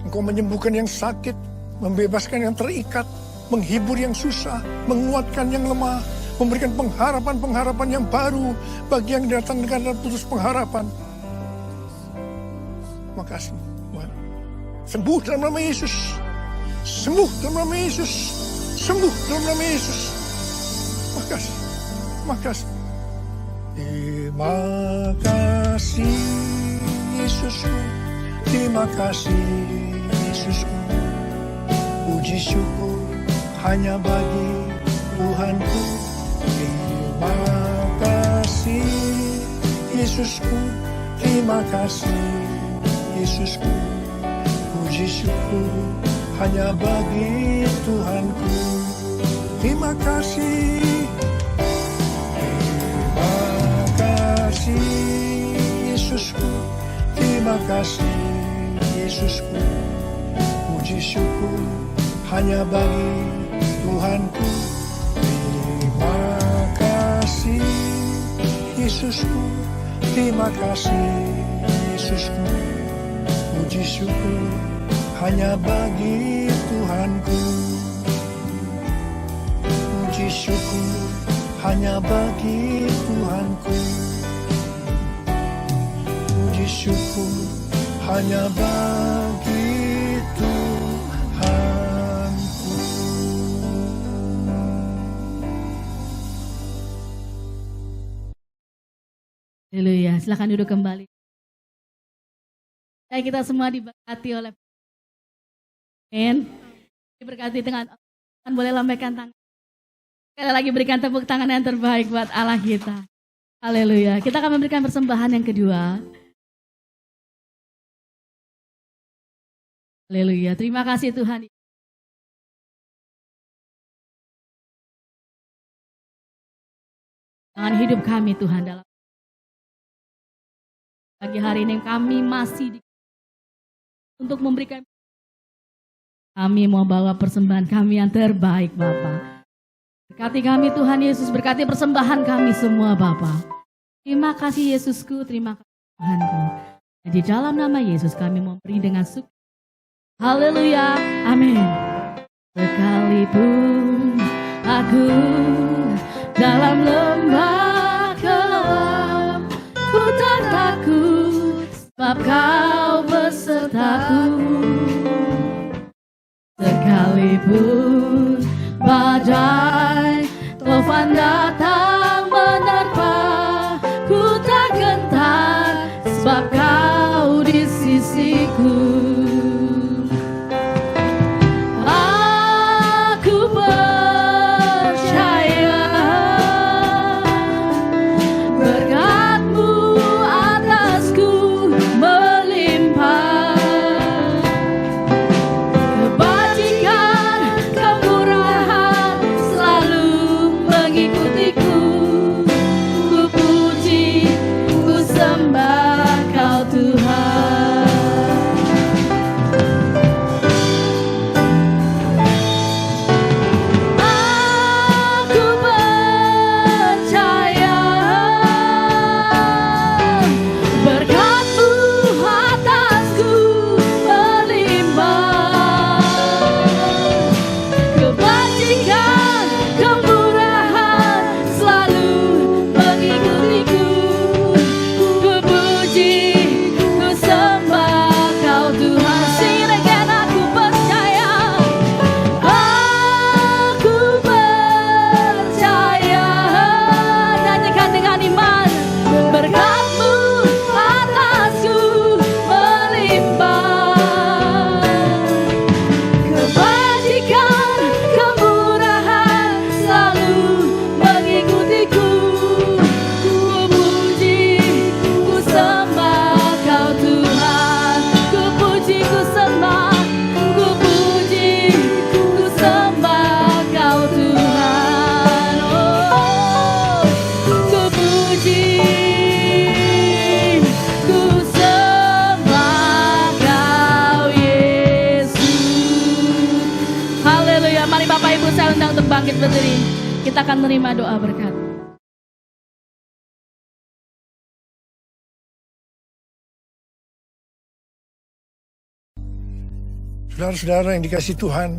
A: Engkau menyembuhkan yang sakit, membebaskan yang terikat, menghibur yang susah, menguatkan yang lemah, memberikan pengharapan-pengharapan yang baru bagi yang datang dengan putus pengharapan. Makasih Tuhan. Sembuh dalam nama Yesus. Sembuh dalam nama Yesus. Sembuh dalam nama Yesus. Makasih. Makasih. Terima kasih Yesusku, terima kasih Yesusku. Puji syukur hanya bagi Tuhanku. Terima kasih Yesusku, terima kasih Yesusku. Puji syukur hanya bagi Tuhanku. Terima kasih. Terima kasih Yesusku. Terima kasih Yesusku. Puji syukur hanya bagi Tuhanku. Terima kasih Yesusku. Terima kasih Yesusku. Puji syukur hanya bagi Tuhanku. Puji syukur hanya bagi Tuhanku. Puji syukur hanya bagi Tuhanku.
D: Haleluya, silakan duduk kembali. Dan kita semua diberkati oleh Amin. Diberkati dengan boleh lambaikan tangan. Sekali lagi berikan tepuk tangan yang terbaik buat Allah kita. Haleluya. Kita akan memberikan persembahan yang kedua. Haleluya. Terima kasih Tuhan. Dengan hidup kami Tuhan dalam pagi hari ini kami masih untuk memberikan, kami mau bawa persembahan kami yang terbaik Bapa. Berkati kami Tuhan Yesus, berkati persembahan kami semua Bapa. Terima kasih Yesusku, terima kasih Tuhanku. Dan di dalam nama Yesus kami memberi dengan suka. Haleluya, amin. Sekalipun aku dalam lembah gelap, ku tak takut sebab kau besertaku. Sekalipun badai tofan datang Bapak Ibu saya undang untuk bangkit berdiri. Kita akan menerima doa berkat.
A: Saudara-saudara yang dikasih Tuhan,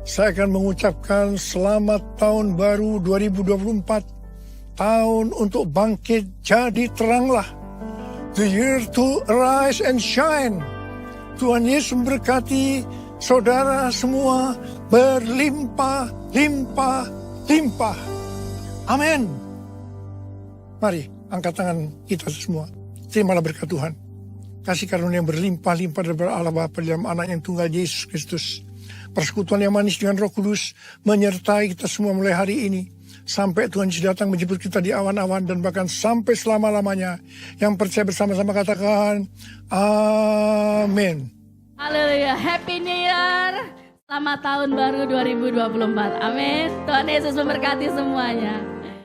A: saya akan mengucapkan selamat tahun baru 2024. Tahun untuk bangkit jadi teranglah. The year to arise and shine. Tuhan Yesus memberkati saudara semua berlimpah, limpah, limpah. Amin. Mari angkat tangan kita semua. Terimalah berkat Tuhan. Kasih karunia yang berlimpah-limpah daripada Allah Bapa dalam anak yang tunggal Yesus Kristus. Persekutuan yang manis dengan Roh Kudus menyertai kita semua mulai hari ini. Sampai Tuhan Yesus datang menjemput kita di awan-awan dan bahkan sampai selama-lamanya. Yang percaya bersama-sama katakan, amin.
D: Haleluya, Happy New Year. Selamat tahun baru 2024. Amin. Tuhan Yesus memberkati semuanya.